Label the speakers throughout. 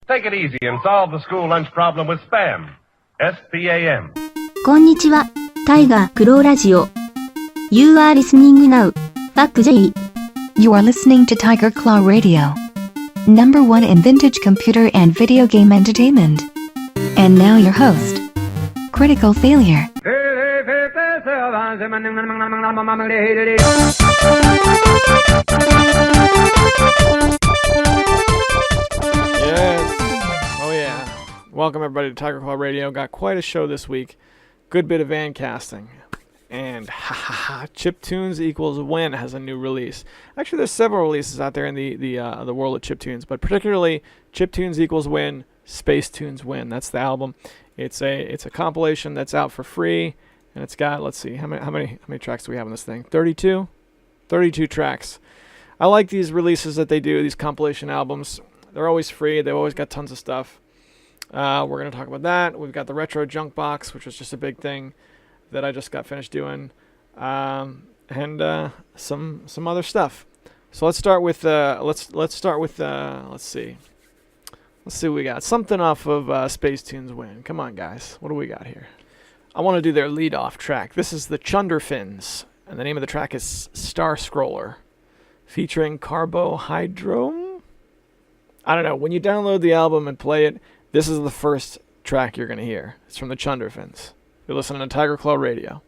Speaker 1: Take it easy and solve the school lunch problem with SPAM. S-P-A-M.
Speaker 2: こんにちは、タイガークローラジオ。You are listening now. Back J.
Speaker 3: You are listening to Tiger Claw Radio. Number 1 in vintage computer and video game entertainment. And now your host, Critical Failure.
Speaker 4: Yes. Oh yeah. Welcome everybody to Tiger Claw Radio. Got quite a show this week. Good bit of van casting. And Chiptunes Equals Win has a new release. Actually, there's several releases out there in the world of chiptunes, but particularly Chiptunes Equals Win, Space Tunes Win. That's the album. It's a compilation that's out for free, and it's got, let's see, how many tracks do we have on this thing? 32 tracks. I like these releases that they do, these compilation albums. They're always free. They've always got tons of stuff. We're going to talk about that. We've got the Retro Junk Box, which was just a big thing that I just got finished doing, and some other stuff. So let's start with let's see what we got. Something off of Space Tunes Win. Come on, guys. What do we got here? I want to do their lead-off track. This is the Chunderfins, and the name of the track is Star Scroller, featuring Carbohydrome. I don't know. When you download the album and play it, this is the first track you're gonna hear. It's from the Chunderfins. You're listening to Tiger Claw Radio.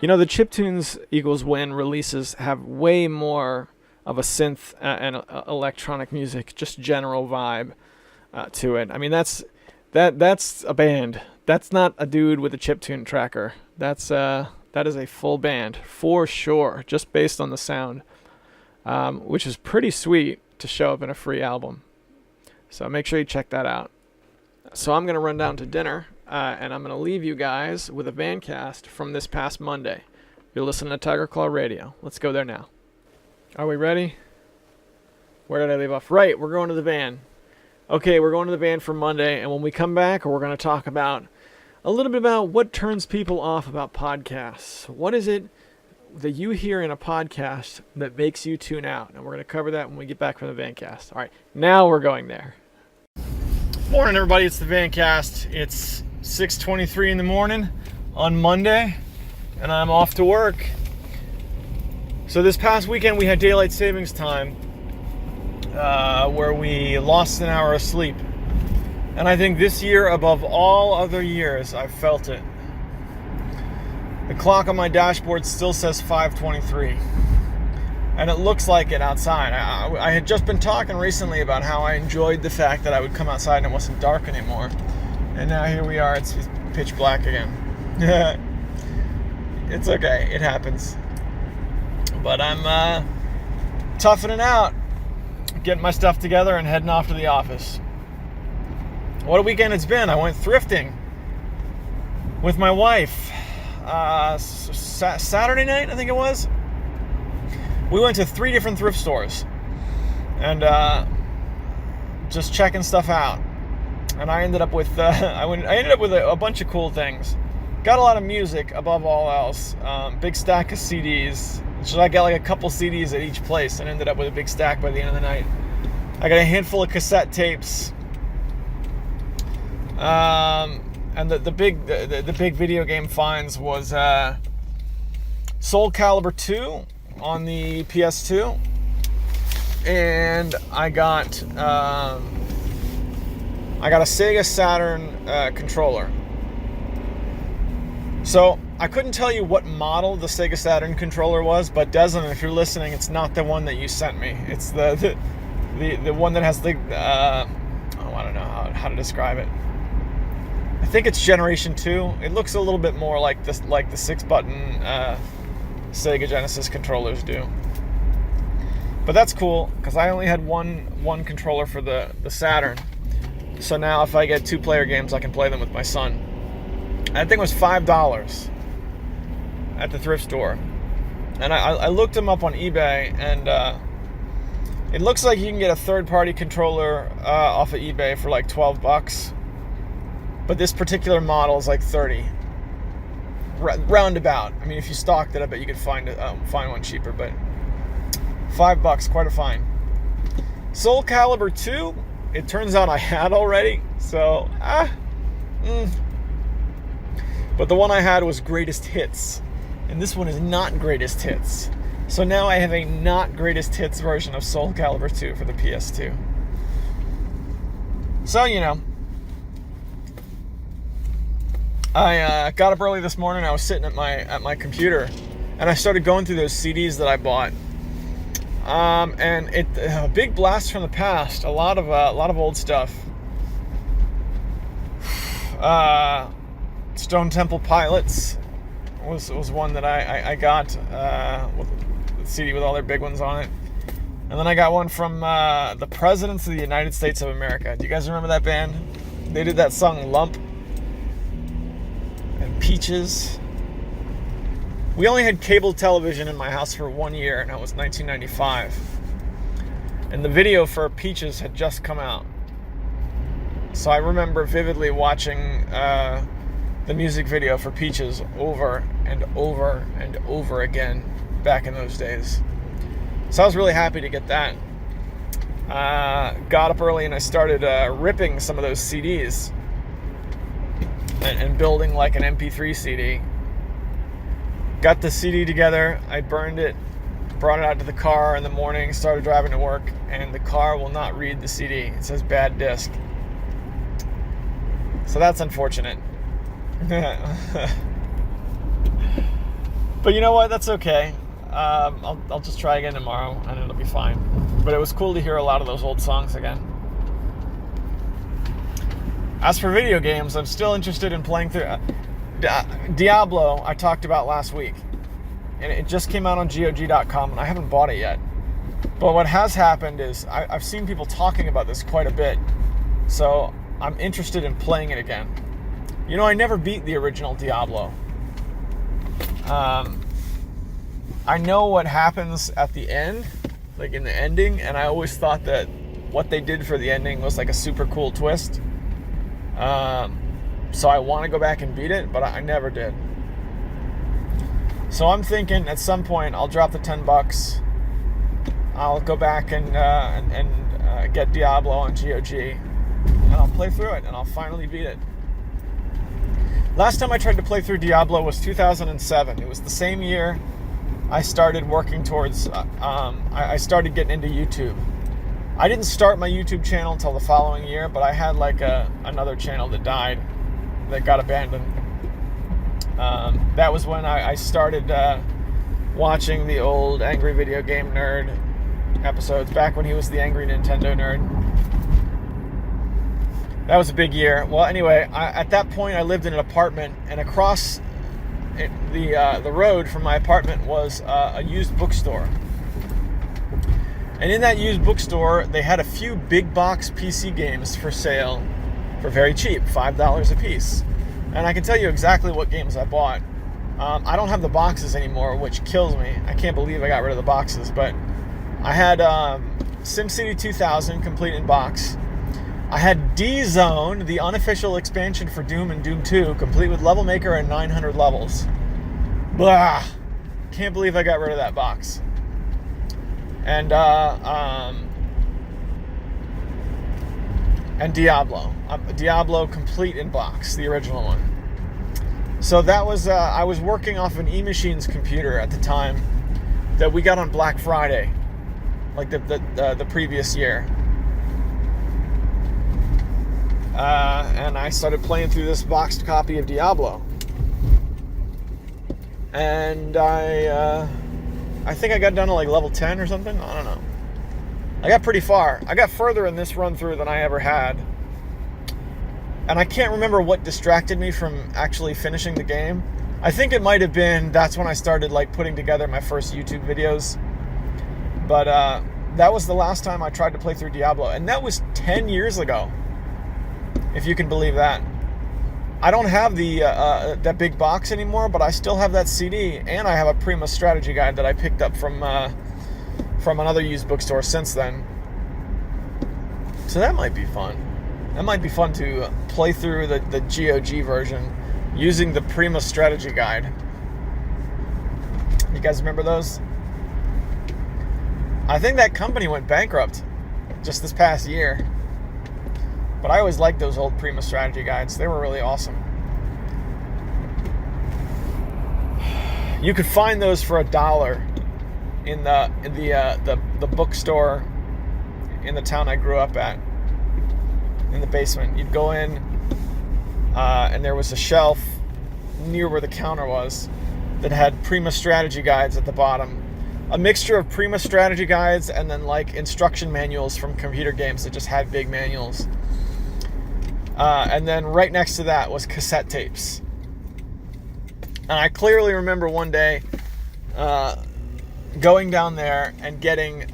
Speaker 4: You know, the Chiptunes equals Win releases have way more of a synth and electronic music, just general vibe to it. I mean, that's a band. That's not a dude with a chiptune tracker. That is a full band for sure, just based on the sound, which is pretty sweet to show up in a free album. So make sure you check that out. So I'm gonna run down to dinner, and I'm gonna leave you guys with a Vancast from this past Monday. You're listening to Tiger Claw Radio. Let's go there now. Are we ready? Where did I leave off? Right, we're going to the van. Okay, we're going to the van for Monday, and when we come back, we're going to talk about a little bit about what turns people off about podcasts. What is it that you hear in a podcast that makes you tune out? And we're going to cover that when we get back from the Vancast. All right, now we're going there. Morning, everybody. It's the Vancast. It's 6:23 in the morning on Monday, and I'm off to work. So this past weekend, we had daylight savings time, where we lost an hour of sleep. And I think this year, above all other years, I've felt it. The clock on my dashboard still says 5:23. And it looks like it outside. I had just been talking recently about how I enjoyed the fact that I would come outside and it wasn't dark anymore. And now here we are, it's pitch black again. It's okay, it happens. But I'm toughing it out, getting my stuff together and heading off to the office. What a weekend it's been. I went thrifting with my wife. Saturday night, I think it was. We went to 3 different thrift stores and just checking stuff out. And I ended up with a bunch of cool things. Got a lot of music above all else. Big stack of CDs. So I got like a couple CDs at each place and ended up with a big stack by the end of the night. I got a handful of cassette tapes. And the big video game finds was Soul Calibur 2 on the PS2, and I got a Sega Saturn controller. So I couldn't tell you what model the Sega Saturn controller was, but Desmond, if you're listening, it's not the one that you sent me. It's the one that has the I don't know how to describe it. I think it's Generation 2. It looks a little bit more like the 6-button Sega Genesis controllers do. But that's cool, because I only had one controller for the Saturn. So now if I get 2-player games, I can play them with my son. That thing was $5 at the thrift store. And I looked them up on eBay, and it looks like you can get a third-party controller off of eBay for like $12. But this particular model is like 30. Roundabout. I mean, if you stocked it, I bet you could find one cheaper, but $5, quite a find. Soul Calibur 2, it turns out I had already, so, But the one I had was Greatest Hits, and this one is not Greatest Hits. So now I have a not Greatest Hits version of Soul Calibur 2 for the PS2. So, you know, I got up early this morning. I was sitting at my computer, and I started going through those CDs that I bought. And a big blast from the past. A lot of old stuff. Stone Temple Pilots was one that I got with the CD with all their big ones on it. And then I got one from the Presidents of the United States of America. Do you guys remember that band? They did that song Lump. And Peaches. We only had cable television in my house for 1 year, and that was 1995. And the video for Peaches had just come out. So I remember vividly watching the music video for Peaches over and over and over again back in those days. So I was really happy to get that. Got up early and I started ripping some of those CDs. And building like an MP3 CD. Got the CD together, I burned it, brought it out to the car in the morning, started driving to work, and the car will not read the CD. It says bad disc. So that's unfortunate. But you know what? That's okay. I'll just try again tomorrow, and it'll be fine. But it was cool to hear a lot of those old songs again. As for video games, I'm still interested in playing through Diablo. I talked about last week, and it just came out on GOG.com, and I haven't bought it yet. But what has happened is I've seen people talking about this quite a bit, so I'm interested in playing it again. You know, I never beat the original Diablo. I know what happens at the end, like in the ending, and I always thought that what they did for the ending was like a super cool twist. So I want to go back and beat it, but I never did. So I'm thinking at some point I'll drop the $10. I'll go back and get Diablo on GOG, and I'll play through it, and I'll finally beat it. Last time I tried to play through Diablo was 2007. It was the same year I started working towards, I started getting into YouTube. I didn't start my YouTube channel until the following year, but I had like another channel that died, that got abandoned. That was when I started watching the old Angry Video Game Nerd episodes, back when he was the Angry Nintendo Nerd. That was a big year. Well, anyway, at that point I lived in an apartment, and across the road from my apartment was a used bookstore. And in that used bookstore, they had a few big box PC games for sale for very cheap, $5 a piece. And I can tell you exactly what games I bought. I don't have the boxes anymore, which kills me. I can't believe I got rid of the boxes, but I had SimCity 2000 complete in box. I had D-Zone, the unofficial expansion for Doom and Doom 2, complete with level maker and 900 levels. Blah! Can't believe I got rid of that box. And Diablo. Diablo complete in box, the original one. So that was, I was working off an eMachines computer at the time that we got on Black Friday, like the previous year. And I started playing through this boxed copy of Diablo. And I think I got down to like level 10 or something. I don't know. I got pretty far. I got further in this run through than I ever had. And I can't remember what distracted me from actually finishing the game. I think it might have been, that's when I started like putting together my first YouTube videos. But that was the last time I tried to play through Diablo. And that was 10 years ago, if you can believe that. I don't have the that big box anymore, but I still have that CD, and I have a Prima strategy guide that I picked up from another used bookstore since then. So that might be fun. That might be fun to play through the GOG version using the Prima strategy guide. You guys remember those? I think that company went bankrupt just this past year. But I always liked those old Prima strategy guides. They were really awesome. You could find those for $1 in the bookstore in the town I grew up at. In the basement, you'd go in, and there was a shelf near where the counter was that had Prima strategy guides at the bottom. A mixture of Prima strategy guides and then like instruction manuals from computer games that just had big manuals. And then right next to that was cassette tapes. And I clearly remember one day going down there and getting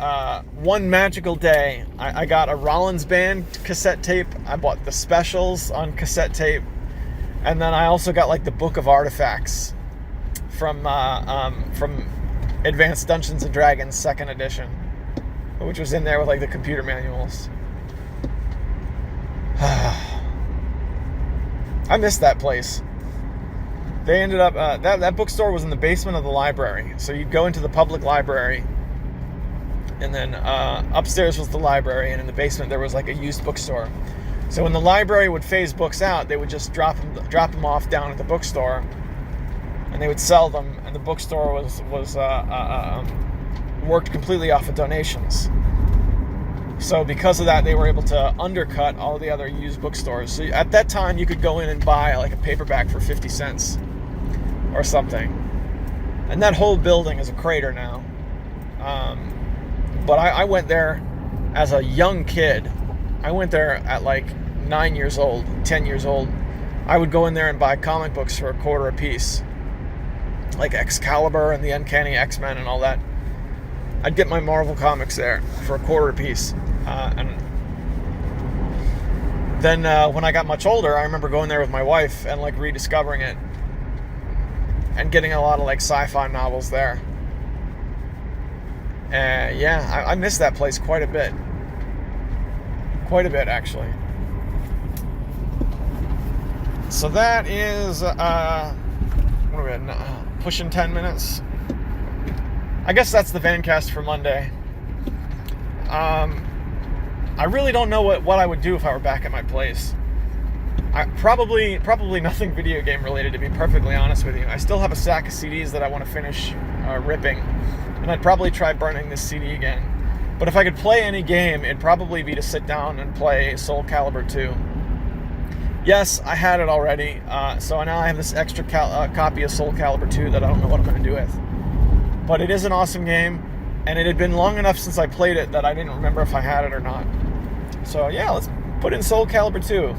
Speaker 4: one magical day. I got a Rollins Band cassette tape. I bought the specials on cassette tape. And then I also got like the Book of Artifacts from Advanced Dungeons and Dragons 2nd edition, which was in there with like the computer manuals. I missed that place. They ended up, that bookstore was in the basement of the library. So you'd go into the public library, and then upstairs was the library, and in the basement there was like a used bookstore. So when the library would phase books out, they would just drop them off down at the bookstore, and they would sell them, and the bookstore was worked completely off of donations. So because of that, they were able to undercut all the other used bookstores. So at that time, you could go in and buy like a paperback for 50 cents or something. And that whole building is a crater now. But I went there as a young kid. I went there at like 9 years old, 10 years old. I would go in there and buy comic books for $0.25 a piece. Like Excalibur and the Uncanny X-Men and all that. I'd get my Marvel comics there for $0.25 a piece. And then when I got much older, I remember going there with my wife and like rediscovering it. And getting a lot of like sci-fi novels there. Yeah, I miss that place quite a bit. Quite a bit, actually. So that is, what are we at? Pushing 10 minutes. I guess that's the Vancast for Monday. I really don't know what I would do if I were back at my place. Probably nothing video game related, to be perfectly honest with you. I still have a stack of CDs that I want to finish ripping, and I'd probably try burning this CD again. But if I could play any game, it'd probably be to sit down and play Soul Calibur 2. Yes, I had it already, so now I have this extra copy of Soul Calibur 2 that I don't know what I'm going to do with. But it is an awesome game, and it had been long enough since I played it that I didn't remember if I had it or not. So yeah, let's put in Soul Calibur 2.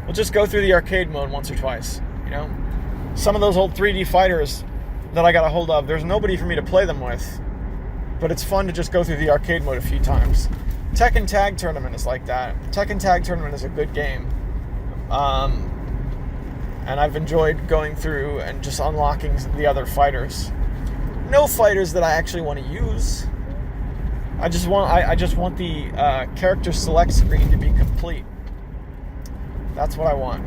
Speaker 4: We'll just go through the arcade mode once or twice, you know? Some of those old 3D fighters that I got a hold of, there's nobody for me to play them with. But it's fun to just go through the arcade mode a few times. Tekken Tag Tournament is like that. Tekken Tag Tournament is a good game. And I've enjoyed going through and just unlocking the other fighters. No fighters that I actually want to use. I just want the character select screen to be complete. That's what I want.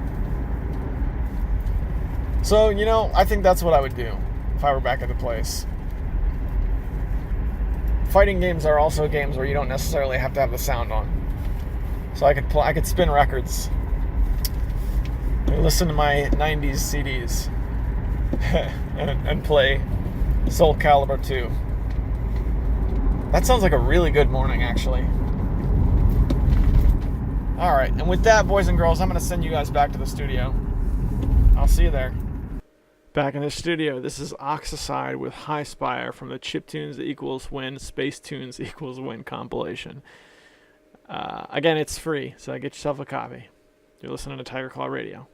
Speaker 4: So, you know, I think that's what I would do if I were back at the place. Fighting games are also games where you don't necessarily have to have the sound on. So I could spin records. Listen to my 90s CDs. and play Soul Calibur 2. That sounds like a really good morning, actually. Alright, and with that, boys and girls, I'm going to send you guys back to the studio. I'll see you there. Back in the studio, this is Oxicide with High Spire from the Chiptunes equals Win, Space Tunes equals Win compilation. Again, it's free, so get yourself a copy. You're listening to Tiger Claw Radio.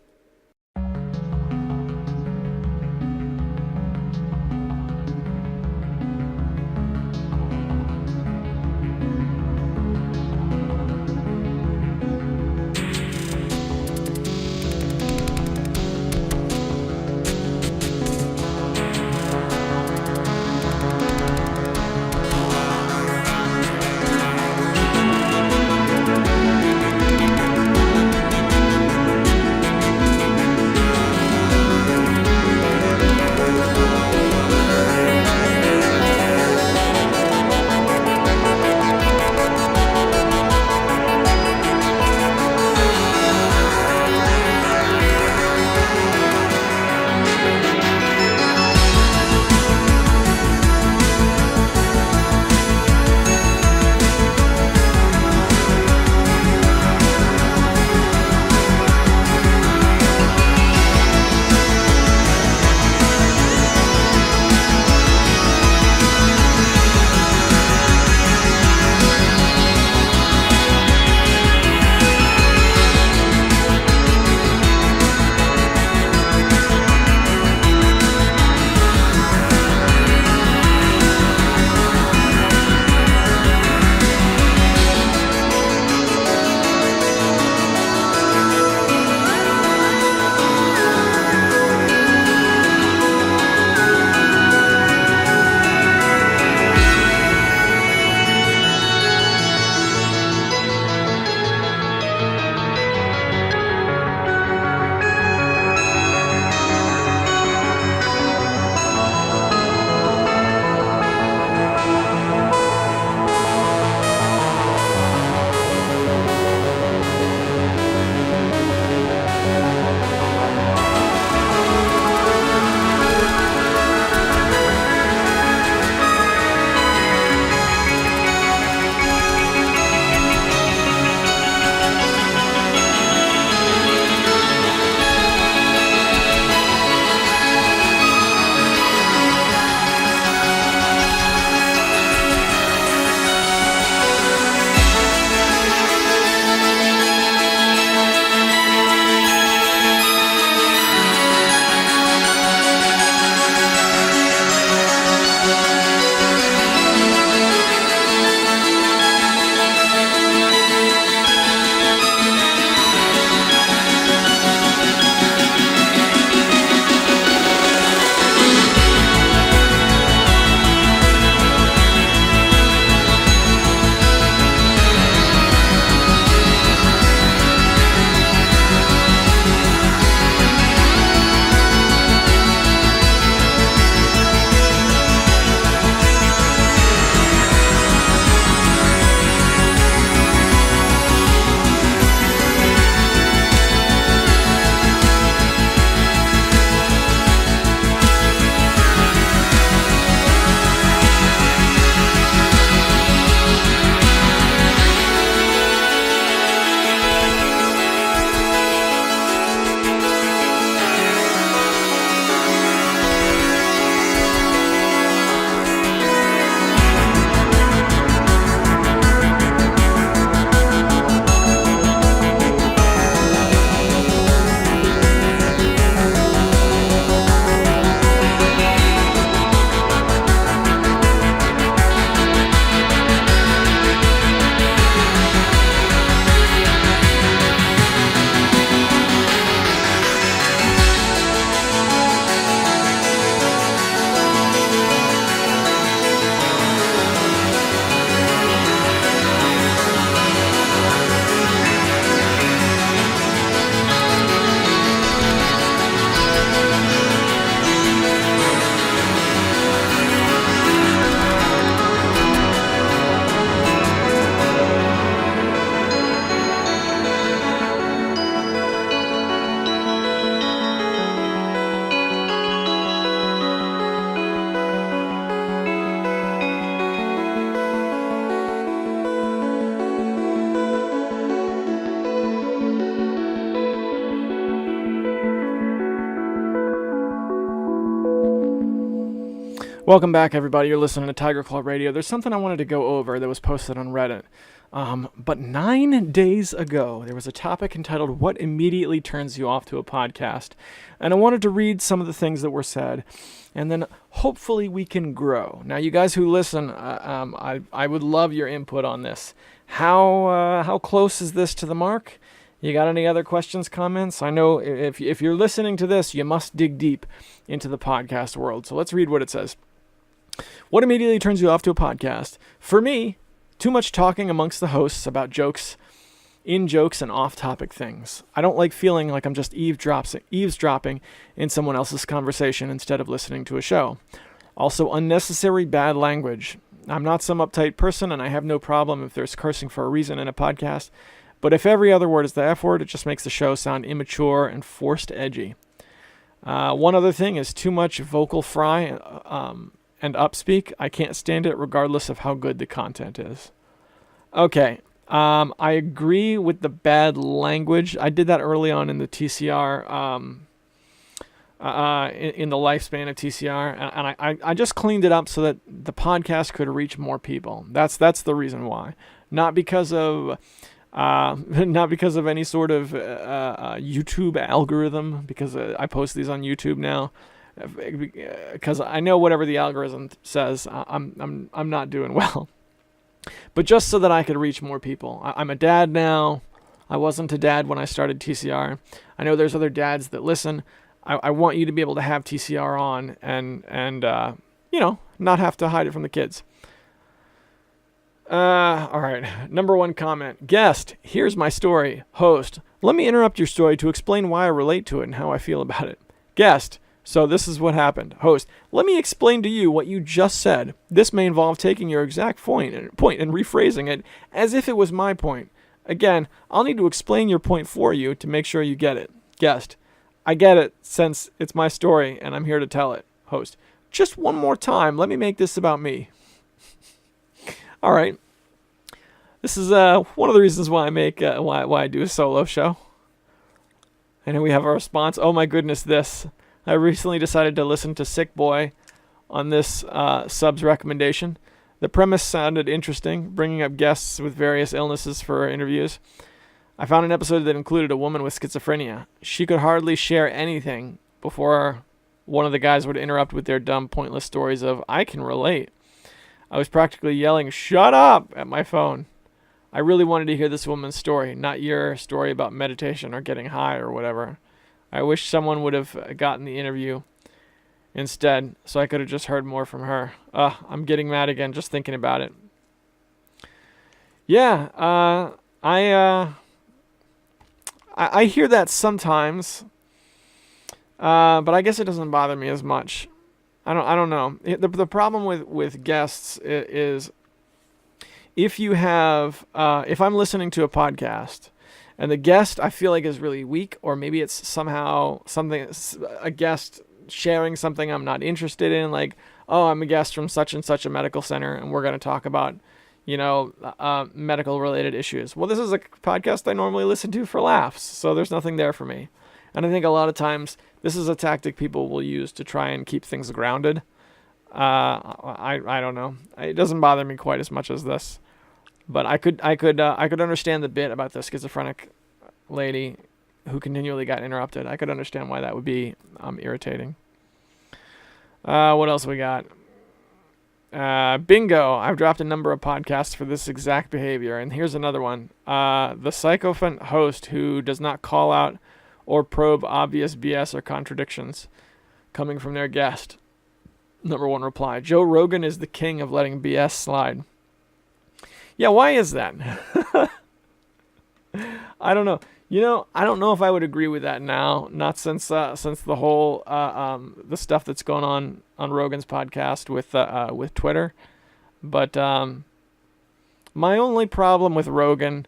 Speaker 4: Welcome back, everybody. You're listening to Tiger Claw Radio. There's something I wanted to go over that was posted on Reddit. But 9 days ago, there was a topic entitled, What Immediately Turns You Off to a Podcast? And I wanted to read some of the things that were said, and then hopefully we can grow. Now, you guys who listen, I would love your input on this. How close is this to the mark? You got any other questions, comments? I know if you're listening to this, you must dig deep into the podcast world. So let's read what it says. What immediately turns you off to a podcast? For me, too much talking amongst the hosts about jokes, in-jokes, and off-topic things. I don't like feeling like I'm just eavesdropping in someone else's conversation instead of listening to a show. Also, unnecessary bad language. I'm not some uptight person, and I have no problem if there's cursing for a reason in a podcast. But if every other word is the F word, it just makes the show sound immature and forced edgy. One other thing is too much vocal fry and upspeak. I can't stand it regardless of how good the content is. Okay, I agree with the bad language. I did that early on in the TCR, in the lifespan of TCR, and I just cleaned it up so that the podcast could reach more people. That's the reason why. Not because of any sort of YouTube algorithm, because I post these on YouTube now. Because I know whatever the algorithm says, I'm not doing well. But just so that I could reach more people. I'm a dad now. I wasn't a dad when I started TCR. I know there's other dads that listen. I want you to be able to have TCR on and not have to hide it from the kids. All right. Number one comment. Guest, here's my story. Host, let me interrupt your story to explain why I relate to it and how I feel about it. Guest, so this is what happened. Host, let me explain to you what you just said. This may involve taking your exact point and rephrasing it as if it was my point. Again, I'll need to explain your point for you to make sure you get it. Guest, I get it since it's my story and I'm here to tell it. Host, just one more time. Let me make this about me. All right. This is one of the reasons why I make why I do a solo show. And then we have a response. Oh my goodness, this. I recently decided to listen to Sick Boy on this sub's recommendation. The premise sounded interesting, bringing up guests with various illnesses for interviews. I found an episode that included a woman with schizophrenia. She could hardly share anything before one of the guys would interrupt with their dumb, pointless stories of, I can relate. I was practically yelling, shut up, at my phone. I really wanted to hear this woman's story, not your story about meditation or getting high or whatever. I wish someone would have gotten the interview instead, so I could have just heard more from her. I'm getting mad again just thinking about it. Yeah, I hear that sometimes, but I guess it doesn't bother me as much. I don't know. The problem with guests is if you have if I'm listening to a podcast and the guest I feel like is really weak, or maybe it's somehow a guest sharing something I'm not interested in, like, oh, I'm a guest from such and such a medical center and we're going to talk about, medical related issues. Well, this is a podcast I normally listen to for laughs, so there's nothing there for me. And I think a lot of times this is a tactic people will use to try and keep things grounded. I don't know. It doesn't bother me quite as much as this. But I could understand the bit about the schizophrenic lady who continually got interrupted. I could understand why that would be irritating. What else we got? Bingo. I've dropped a number of podcasts for this exact behavior, and here's another one. The sycophant host who does not call out or probe obvious BS or contradictions coming from their guest. Number one reply. Joe Rogan is the king of letting BS slide. Yeah, why is that? I don't know. I don't know if I would agree with that now. Not since the whole the stuff that's going on Rogan's podcast with Twitter. But my only problem with Rogan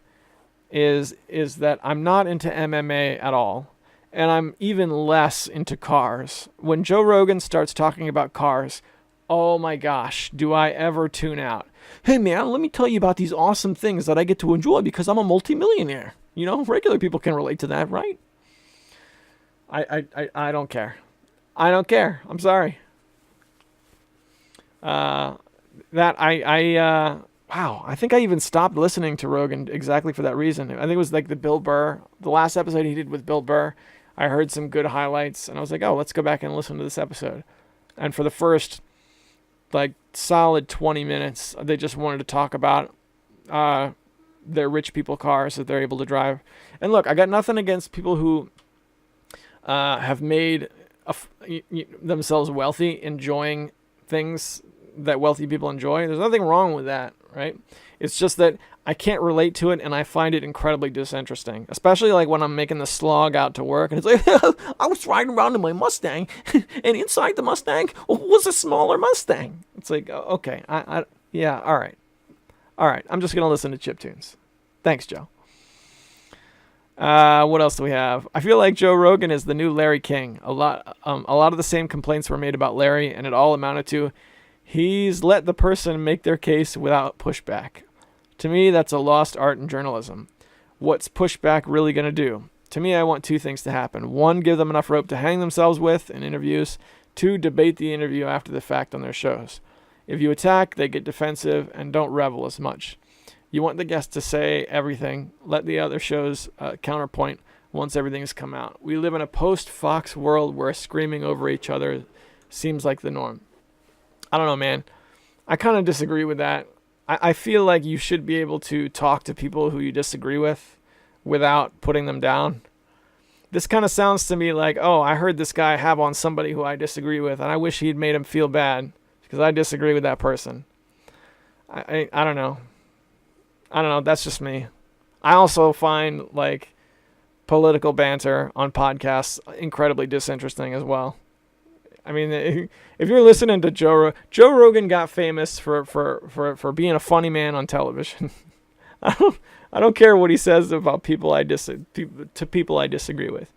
Speaker 4: is that I'm not into MMA at all, and I'm even less into cars. When Joe Rogan starts talking about cars, oh my gosh, do I ever tune out. Hey man, let me tell you about these awesome things that I get to enjoy because I'm a multimillionaire. Regular people can relate to that, right? I don't care. I don't care. I'm sorry. Wow, I think I even stopped listening to Rogan exactly for that reason. I think it was like the last episode he did with Bill Burr. I heard some good highlights, and I was like, oh, let's go back and listen to this episode. And for the first, like, solid 20 minutes, they just wanted to talk about their rich people cars that they're able to drive. And look, I got nothing against people who have made themselves wealthy, enjoying things that wealthy people enjoy. There's nothing wrong with that, right? It's just that I can't relate to it, and I find it incredibly disinteresting, especially like when I'm making the slog out to work, and it's like, I was riding around in my Mustang, and inside the Mustang was a smaller Mustang. It's like, okay, yeah, all right, I'm just gonna listen to chiptunes. Thanks, Joe. What else do we have? I feel like Joe Rogan is the new Larry King. A lot of the same complaints were made about Larry, and it all amounted to he's let the person make their case without pushback. To me, that's a lost art in journalism. What's pushback really going to do? To me, I want two things to happen. One, give them enough rope to hang themselves with in interviews. Two, debate the interview after the fact on their shows. If you attack, they get defensive and don't revel as much. You want the guest to say everything. Let the other shows counterpoint once everything's come out. We live in a post-Fox world where screaming over each other seems like the norm. I don't know, man. I kind of disagree with that. I feel like you should be able to talk to people who you disagree with without putting them down. This kind of sounds to me like, oh, I heard this guy have on somebody who I disagree with, and I wish he'd made him feel bad because I disagree with that person. I don't know. I don't know. That's just me. I also find like political banter on podcasts incredibly disinteresting as well. I mean, if you're listening to Joe Rogan got famous for being a funny man on television. I don't care what he says about people I disagree with.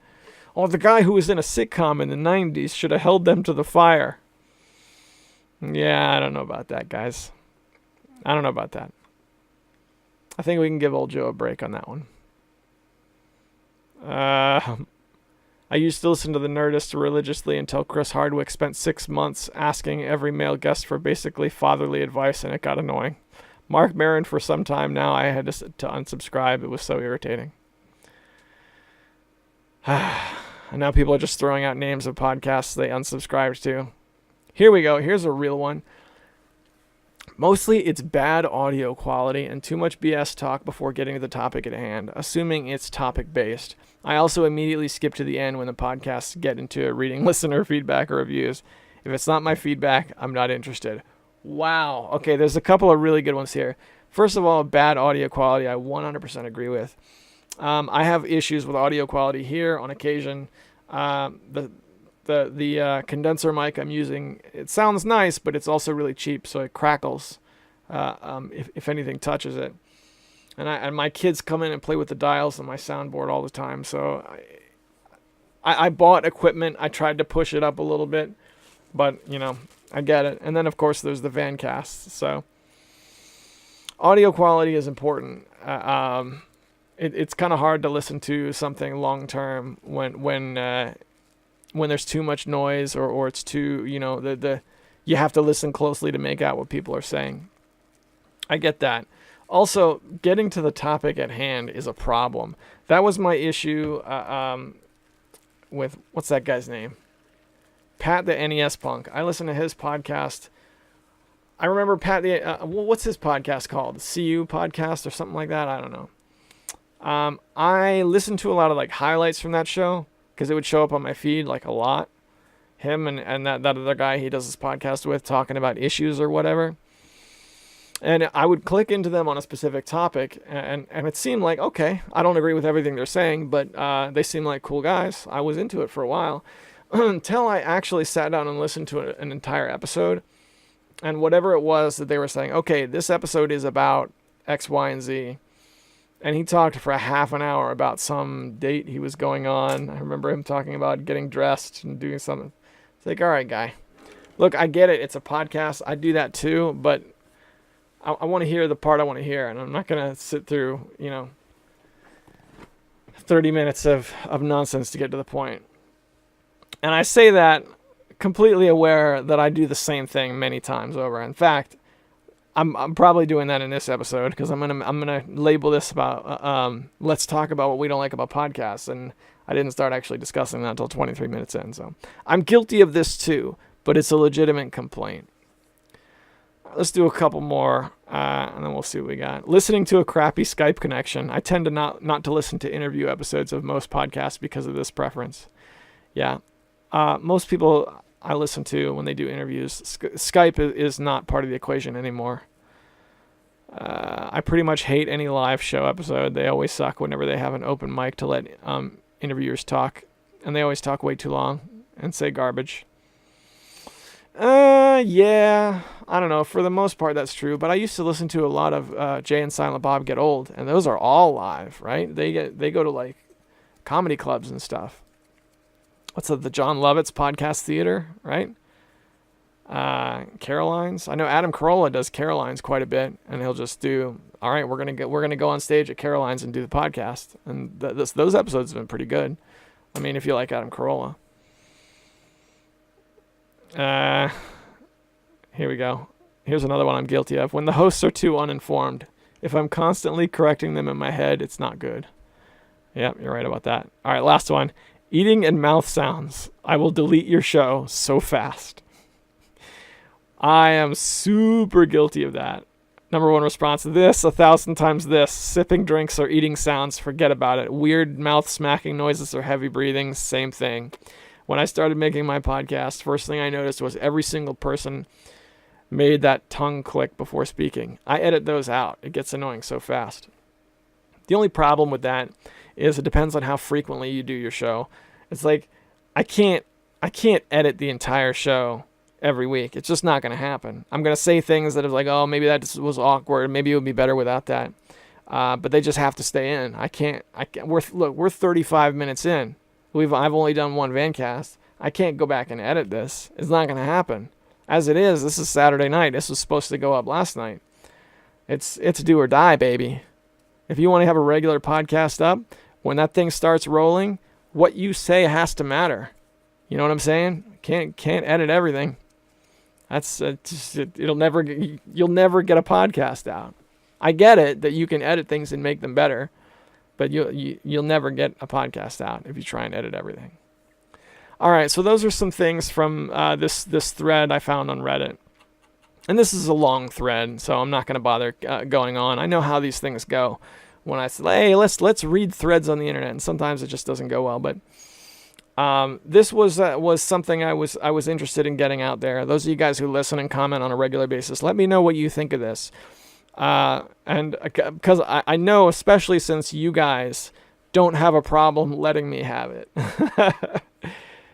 Speaker 4: Oh, the guy who was in a sitcom in the 90s should have held them to the fire. Yeah, I don't know about that, guys. I don't know about that. I think we can give old Joe a break on that one. I used to listen to the Nerdist religiously until Chris Hardwick spent 6 months asking every male guest for basically fatherly advice, and it got annoying. Mark Maron for some time now. I had to unsubscribe. It was so irritating. And now people are just throwing out names of podcasts they unsubscribed to. Here we go. Here's a real one. Mostly it's bad audio quality and too much BS talk before getting to the topic at hand, assuming it's topic-based. I also immediately skip to the end when the podcasts get into reading listener feedback or reviews. If it's not my feedback, I'm not interested. Wow. Okay, there's a couple of really good ones here. First of all, bad audio quality, I 100% agree with. I have issues with audio quality here on occasion. The condenser mic I'm using, it sounds nice, but it's also really cheap, so it crackles if anything touches it. And my kids come in and play with the dials on my soundboard all the time, so I bought equipment. I tried to push it up a little bit, but, you know, I get it. And then, of course, there's the Vancast. So audio quality is important. It's kind of hard to listen to something long-term when there's too much noise or it's too, you know, you have to listen closely to make out what people are saying. I get that. Also, getting to the topic at hand is a problem. That was my issue with, what's that guy's name? Pat the NES Punk. I listened to his podcast. I remember Pat what's his podcast called? CU podcast or something like that? I don't know. I listened to a lot of like highlights from that show because it would show up on my feed like a lot. Him and that other guy he does this podcast with talking about issues or whatever. And I would click into them on a specific topic, and it seemed like, okay, I don't agree with everything they're saying, but they seem like cool guys. I was into it for a while until I actually sat down and listened to an entire episode. And whatever it was that they were saying, okay, this episode is about X, Y, and Z. And he talked for a half an hour about some date he was going on. I remember him talking about getting dressed and doing something. It's like, all right, guy. Look, I get it. It's a podcast. I do that too, but I want to hear the part I want to hear, and I'm not going to sit through, 30 minutes of nonsense to get to the point. And I say that completely aware that I do the same thing many times over. In fact, I'm probably doing that in this episode because I'm gonna label this about let's talk about what we don't like about podcasts, and I didn't start actually discussing that until 23 minutes in. So I'm guilty of this too, but it's a legitimate complaint. Let's do a couple more, and then we'll see what we got. Listening to a crappy Skype connection. I tend to not to listen to interview episodes of most podcasts because of this preference. Yeah, most people I listen to when they do interviews, Skype is not part of the equation anymore. I pretty much hate any live show episode. They always suck whenever they have an open mic to let interviewers talk, and they always talk way too long and say garbage. Yeah, I don't know. For the most part, that's true. But I used to listen to a lot of Jay and Silent Bob Get Old, and those are all live, right? They go to like comedy clubs and stuff. What's the John Lovitz Podcast Theater, right? Caroline's. I know Adam Carolla does Caroline's quite a bit, and he'll just do, all right, we're gonna go on stage at Caroline's and do the podcast, and those episodes have been pretty good. I mean, if you like Adam Carolla. Here we go. Here's another one I'm guilty of. When the hosts are too uninformed. If I'm constantly correcting them in my head, it's not good. Yep, you're right about that. All right, last one. Eating and mouth sounds. I will delete your show so fast. I am super guilty of that. Number one response, this, 1,000 times this. Sipping drinks or eating sounds, forget about it. Weird mouth smacking noises or heavy breathing, same thing. When I started making my podcast, first thing I noticed was every single person made that tongue click before speaking. I edit those out. It gets annoying so fast. The only problem with that is it depends on how frequently you do your show. It's like I can't edit the entire show every week. It's just not going to happen. I'm going to say things that are like, oh, maybe that just was awkward. Maybe it would be better without that. But they just have to stay in. I can't. We're 35 minutes in. I've only done one Vancast. I can't go back and edit this. It's not going to happen. As it is, this is Saturday night. This was supposed to go up last night. It's do or die, baby. If you want to have a regular podcast up, when that thing starts rolling, what you say has to matter. You know what I'm saying? Can't edit everything. You'll never get a podcast out. I get it that you can edit things and make them better, but you'll never get a podcast out if you try and edit everything. All right, so those are some things from this thread I found on Reddit. And this is a long thread, so I'm not going to bother going on. I know how these things go. When I say, hey, let's read threads on the internet, and sometimes it just doesn't go well. But this was something I was interested in getting out there. Those of you guys who listen and comment on a regular basis, let me know what you think of this. And because I know, especially since you guys don't have a problem letting me have it.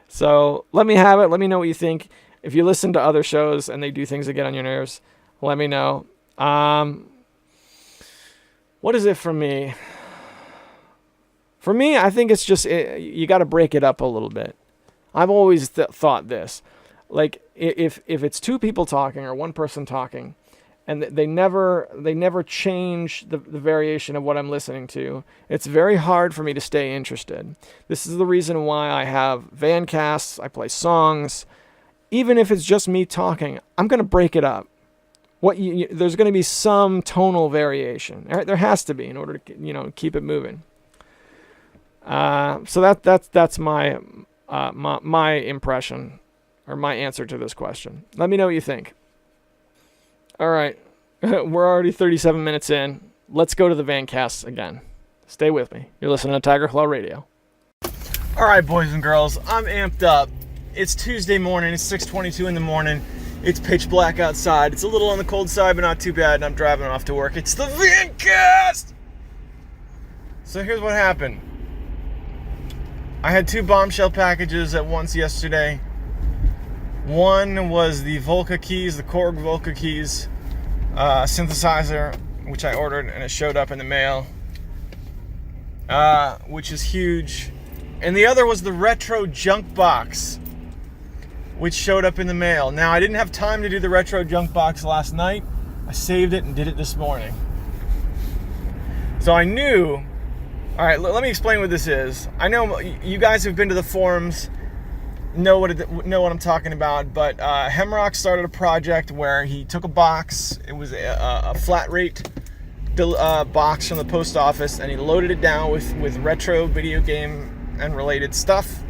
Speaker 4: So let me have it. Let me know what you think. If you listen to other shows and they do things that get on your nerves, let me know. What is it for me? For me, I think it's just, you got to break it up a little bit. I've always thought this. Like, if it's two people talking or one person talking, and they never change the variation of what I'm listening to, it's very hard for me to stay interested. This is the reason why I have Vancasts, I play songs. Even if it's just me talking, I'm going to break it up. There's going to be some tonal variation. There has to be in order to keep it moving. So that's my my impression or my answer to this question. Let me know what you think. All right, we're already 37 minutes in. Let's go to the Vancasts again. Stay with me. You're listening to Tiger Claw Radio. All right, boys and girls, I'm amped up. It's Tuesday morning. It's 6:22 in the morning. It's pitch black outside. It's a little on the cold side, but not too bad. And I'm driving off to work. It's the Vancast! So here's what happened. I had two bombshell packages at once yesterday. One was the Volca keys, the Korg Volca keys synthesizer, which I ordered and it showed up in the mail, which is huge. And the other was the Retro Junk Box, which showed up in the mail. Now, I didn't have time to do the Retro Junk Box last night. I saved it and did it this morning. So I knew... All right, let me explain what this is. I know you guys have been to the forums know what I'm talking about, but Hemrock started a project where he took a box. It was a flat rate box from the post office, and he loaded it down with retro video game and related stuff,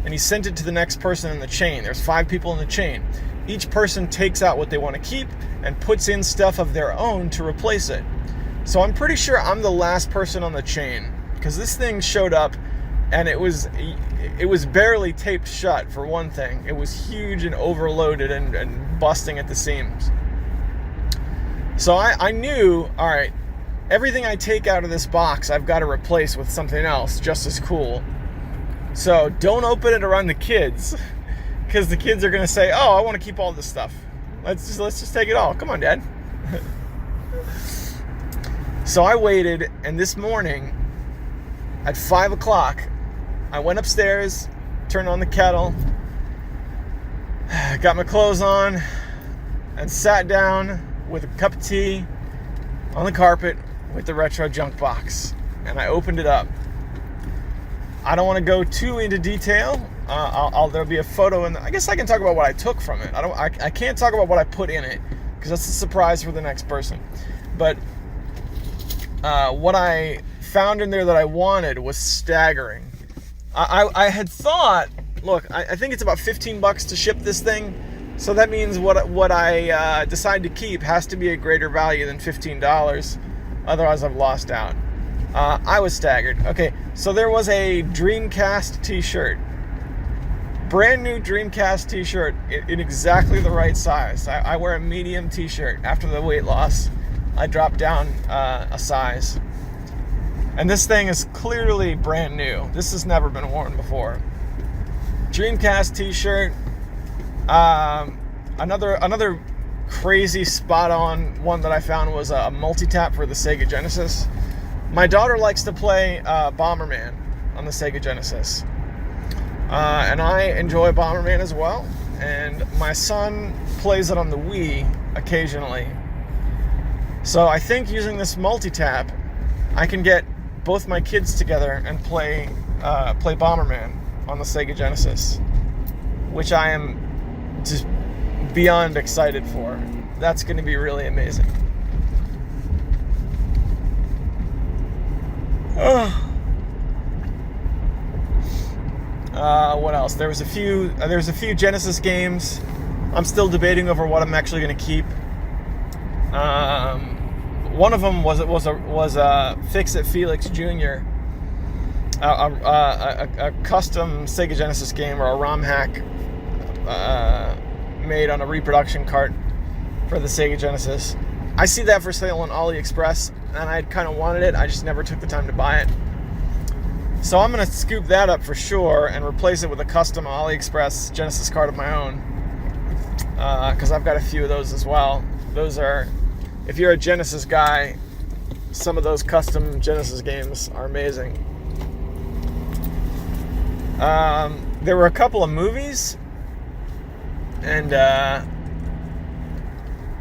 Speaker 4: and he sent it to the next person in the chain. There's 5 people in the chain. Each person takes out what they want to keep and puts in stuff of their own to replace it. So I'm pretty sure I'm the last person on the chain, because this thing showed up and it was barely taped shut, for one thing. It was huge and overloaded and busting at the seams. So I knew, all right, everything I take out of this box I've got to replace with something else just as cool. So don't open it around the kids, because the kids are going to say, oh, I want to keep all this stuff. Let's just take it all. Come on, Dad. So I waited, and this morning at 5 o'clock, I went upstairs, turned on the kettle, got my clothes on, and sat down with a cup of tea on the carpet with the retro junk box. And I opened it up. I don't want to go too into detail. There'll be a photo, and I guess I can talk about what I took from it. I can't talk about what I put in it, because that's a surprise for the next person. But what I found in there that I wanted was staggering. I had thought, look, I think it's about $15 to ship this thing, so that means what I decide to keep has to be a greater value than $15. Otherwise, I've lost out. I was staggered. Okay, so there was a Dreamcast t-shirt. Brand new Dreamcast t-shirt in exactly the right size. I wear a medium t-shirt. After the weight loss, I dropped down a size. And this thing is clearly brand new. This has never been worn before. Dreamcast t-shirt. Another crazy spot-on one that I found was a multi-tap for the Sega Genesis. My daughter likes to play Bomberman on the Sega Genesis. And I enjoy Bomberman as well. And my son plays it on the Wii occasionally. So I think using this multi-tap, I can get both my kids together and play Bomberman on the Sega Genesis, which I am just beyond excited for. That's going to be really amazing. What else? There was a few Genesis games. I'm still debating over what I'm actually going to keep. One of them was Fix-It Felix Jr., a custom Sega Genesis game, or a ROM hack made on a reproduction cart for the Sega Genesis. I see that for sale on AliExpress, and I kind of wanted it. I just never took the time to buy it. So I'm going to scoop that up for sure and replace it with a custom AliExpress Genesis card of my own, because I've got a few of those as well. Those are, if you're a Genesis guy, some of those custom Genesis games are amazing. There were a couple of movies, and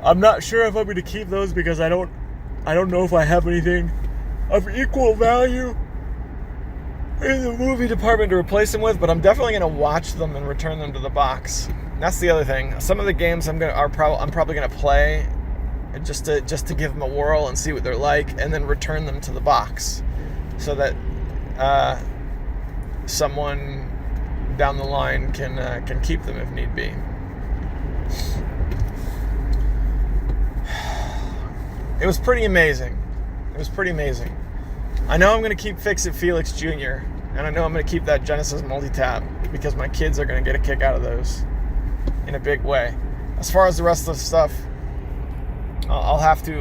Speaker 4: I'm not sure if I'm going to keep those, because I don't know if I have anything of equal value in the movie department to replace them with, but I'm definitely going to watch them and return them to the box. That's the other thing. Some of the games I'm probably going to play just to give them a whirl and see what they're like, and then return them to the box, so that someone down the line can keep them if need be. It was pretty amazing. I know I'm going to keep Fix-It Felix Jr., and I know I'm going to keep that Genesis multi-tap, because my kids are going to get a kick out of those in a big way. As far as the rest of the stuff, I'll have to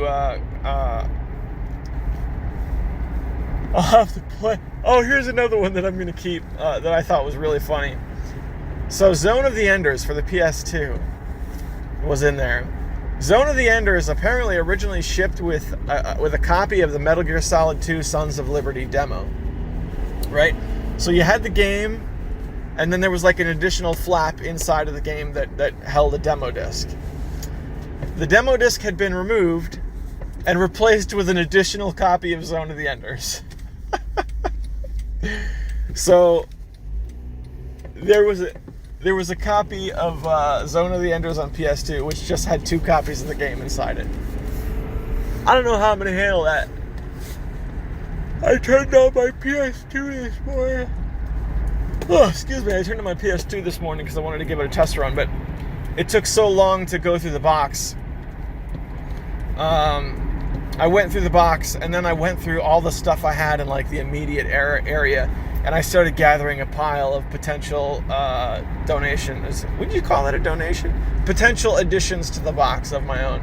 Speaker 4: play. Oh, here's another one that I'm going to keep that I thought was really funny. So Zone of the Enders for the PS2 was in there. Zone of the Enders apparently originally shipped with a copy of the Metal Gear Solid 2 Sons of Liberty demo, right? So you had the game, and then there was like an additional flap inside of the game that held a demo disc. The demo disc had been removed and replaced with an additional copy of Zone of the Enders. So there was there was a copy of Zone of the Enders on PS2, which just had 2 copies of the game inside it. I don't know how I'm going to handle that. I turned on my PS2 this morning. Oh, excuse me. I turned on my PS2 this morning because I wanted to give it a test run, but it took so long to go through the box. I went through the box, and then I went through all the stuff I had in like the immediate area, and I started gathering a pile of potential donations. Would you call it a donation? Potential additions to the box of my own.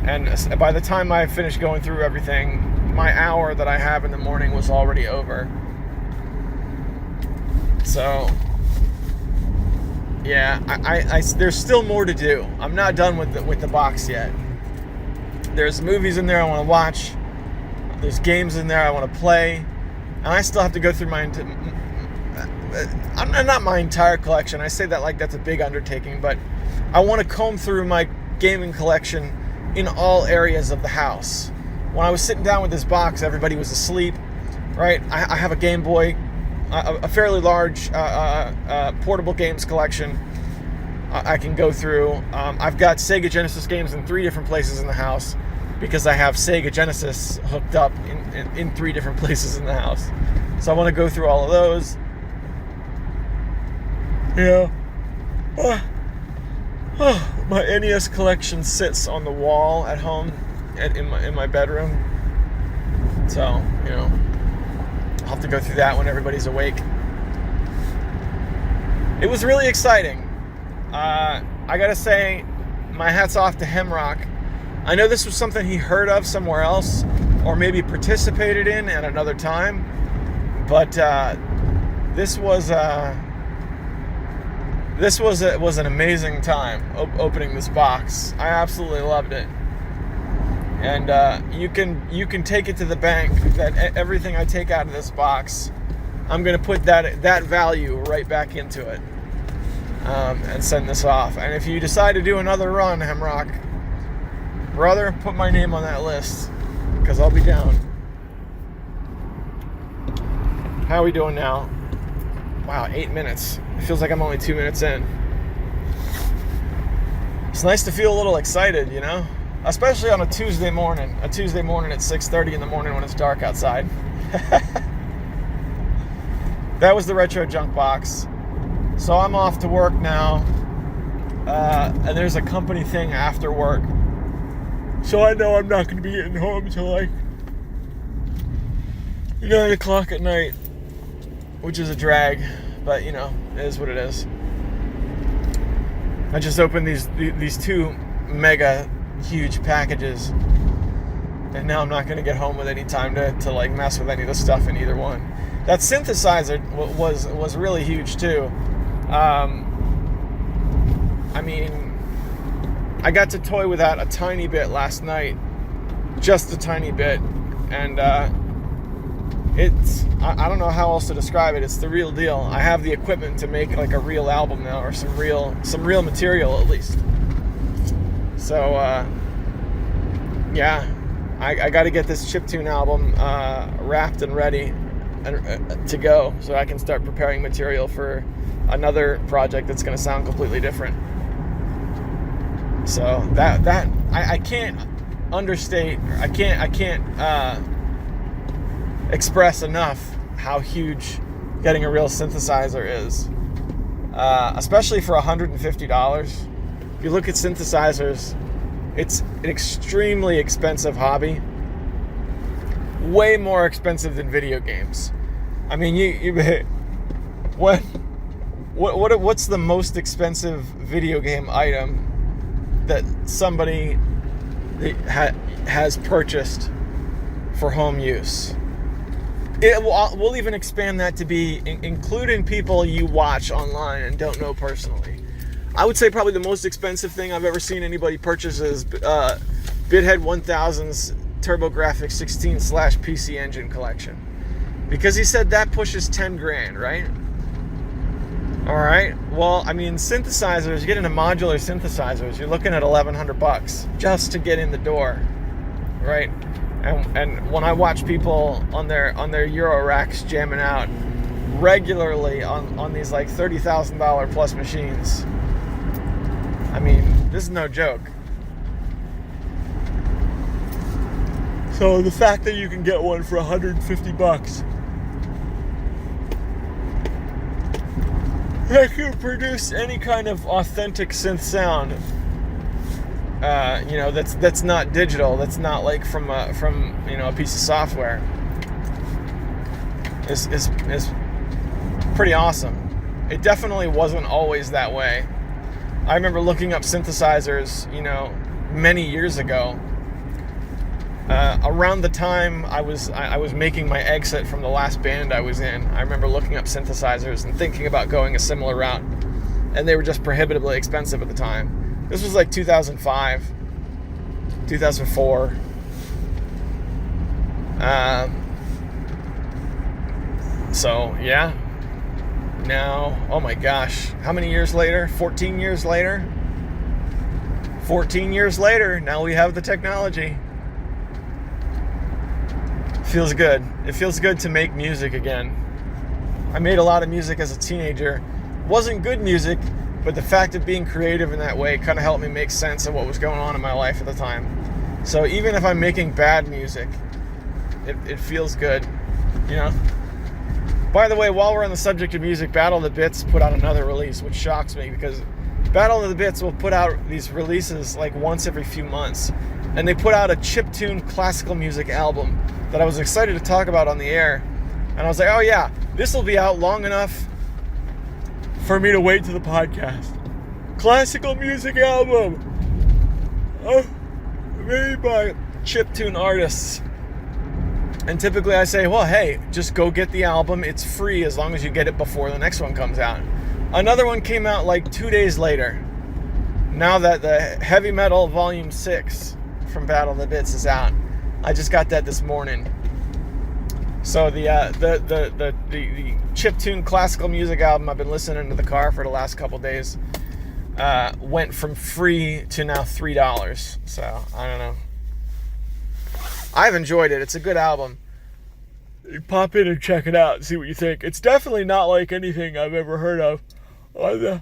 Speaker 4: And by the time I finished going through everything, my hour that I have in the morning was already over. So, yeah, I there's still more to do. I'm not done with the box yet. There's movies in there I want to watch. There's games in there I want to play. And I still have to go through not my entire collection. I say that like that's a big undertaking, but I want to comb through my gaming collection in all areas of the house. When I was sitting down with this box, everybody was asleep, right? I have a Game Boy, a fairly large portable games collection I can go through. I've got Sega Genesis games in 3 different places in the house because I have Sega Genesis hooked up in 3 different places in the house. So I want to go through all of those. Yeah. My NES collection sits on the wall at home in my bedroom. So, you know, I'll have to go through that when everybody's awake. It was really exciting. I gotta say, my hat's off to Hemrock. I know this was something he heard of somewhere else, or maybe participated in at another time, but this was an amazing time opening this box. I absolutely loved it. And you can take it to the bank that everything I take out of this box, I'm going to put that value right back into it and send this off. And if you decide to do another run, Hemrock, brother, put my name on that list because I'll be down. How are we doing now? Wow, 8 minutes. It feels like I'm only 2 minutes in. It's nice to feel a little excited, you know? Especially on a Tuesday morning. A Tuesday morning at 6:30 in the morning when it's dark outside. That was the Retro Junk Box. So I'm off to work now. And there's a company thing after work. So I know I'm not going to be getting home until like 9 o'clock at night. Which is a drag. But, you know, it is what it is. I just opened these 2 mega huge packages, and now I'm not going to get home with any time to like mess with any of the stuff in either one. That synthesizer was really huge too. I mean, I got to toy with that a tiny bit last night, just a tiny bit, and it's I don't know how else to describe it. It's the real deal. I have the equipment to make like a real album now, or some real material at least. So, yeah, I got to get this chiptune album wrapped and ready to go so I can start preparing material for another project that's going to sound completely different. So that I can't understate, I can't express enough how huge getting a real synthesizer is, especially for $150. If you look at synthesizers, it's an extremely expensive hobby. Way more expensive than video games. I mean, what's the most expensive video game item that somebody has purchased for home use? We'll even expand that to be including people you watch online and don't know personally. I would say probably the most expensive thing I've ever seen anybody purchase is Bithead 1000's TurboGrafx 16/PC Engine collection, because he said that pushes 10 grand, right? All right. Well, I mean, synthesizers, you get into modular synthesizers, you're looking at $1,100 just to get in the door, right? And when I watch people on their Euro racks jamming out, regularly on these like $30,000 plus machines. I mean, this is no joke. So the fact that you can get one for $150 that can produce any kind of authentic synth sound, that's not digital, that's not like from a piece of software, is pretty awesome. It definitely wasn't always that way. I remember looking up synthesizers, many years ago. Around the time I was making my exit from the last band I was in, I remember looking up synthesizers and thinking about going a similar route, and they were just prohibitively expensive at the time. This was like 2005, 2004. So yeah, now, oh my gosh, how many years later? 14 years later? 14 years later, now we have the technology. Feels good. It feels good to make music again. I made a lot of music as a teenager. Wasn't good music, but the fact of being creative in that way kind of helped me make sense of what was going on in my life at the time. So even if I'm making bad music, it feels good, By the way, while we're on the subject of music, Battle of the Bits put out another release, which shocks me because Battle of the Bits will put out these releases like once every few months. And they put out a chiptune classical music album that I was excited to talk about on the air. And I was like, oh yeah, this will be out long enough for me to wait to the podcast. Classical music album made by chiptune artists. And typically I say, well, hey, just go get the album. It's free as long as you get it before the next one comes out. Another one came out like 2 days later. Now that the Heavy Metal Volume 6 from Battle of the Bits is out. I just got that this morning. So the chiptune classical music album I've been listening to the car for the last couple days went from free to now $3. So I don't know. I've enjoyed it. It's a good album. You pop in and check it out and see what you think. It's definitely not like anything I've ever heard of on the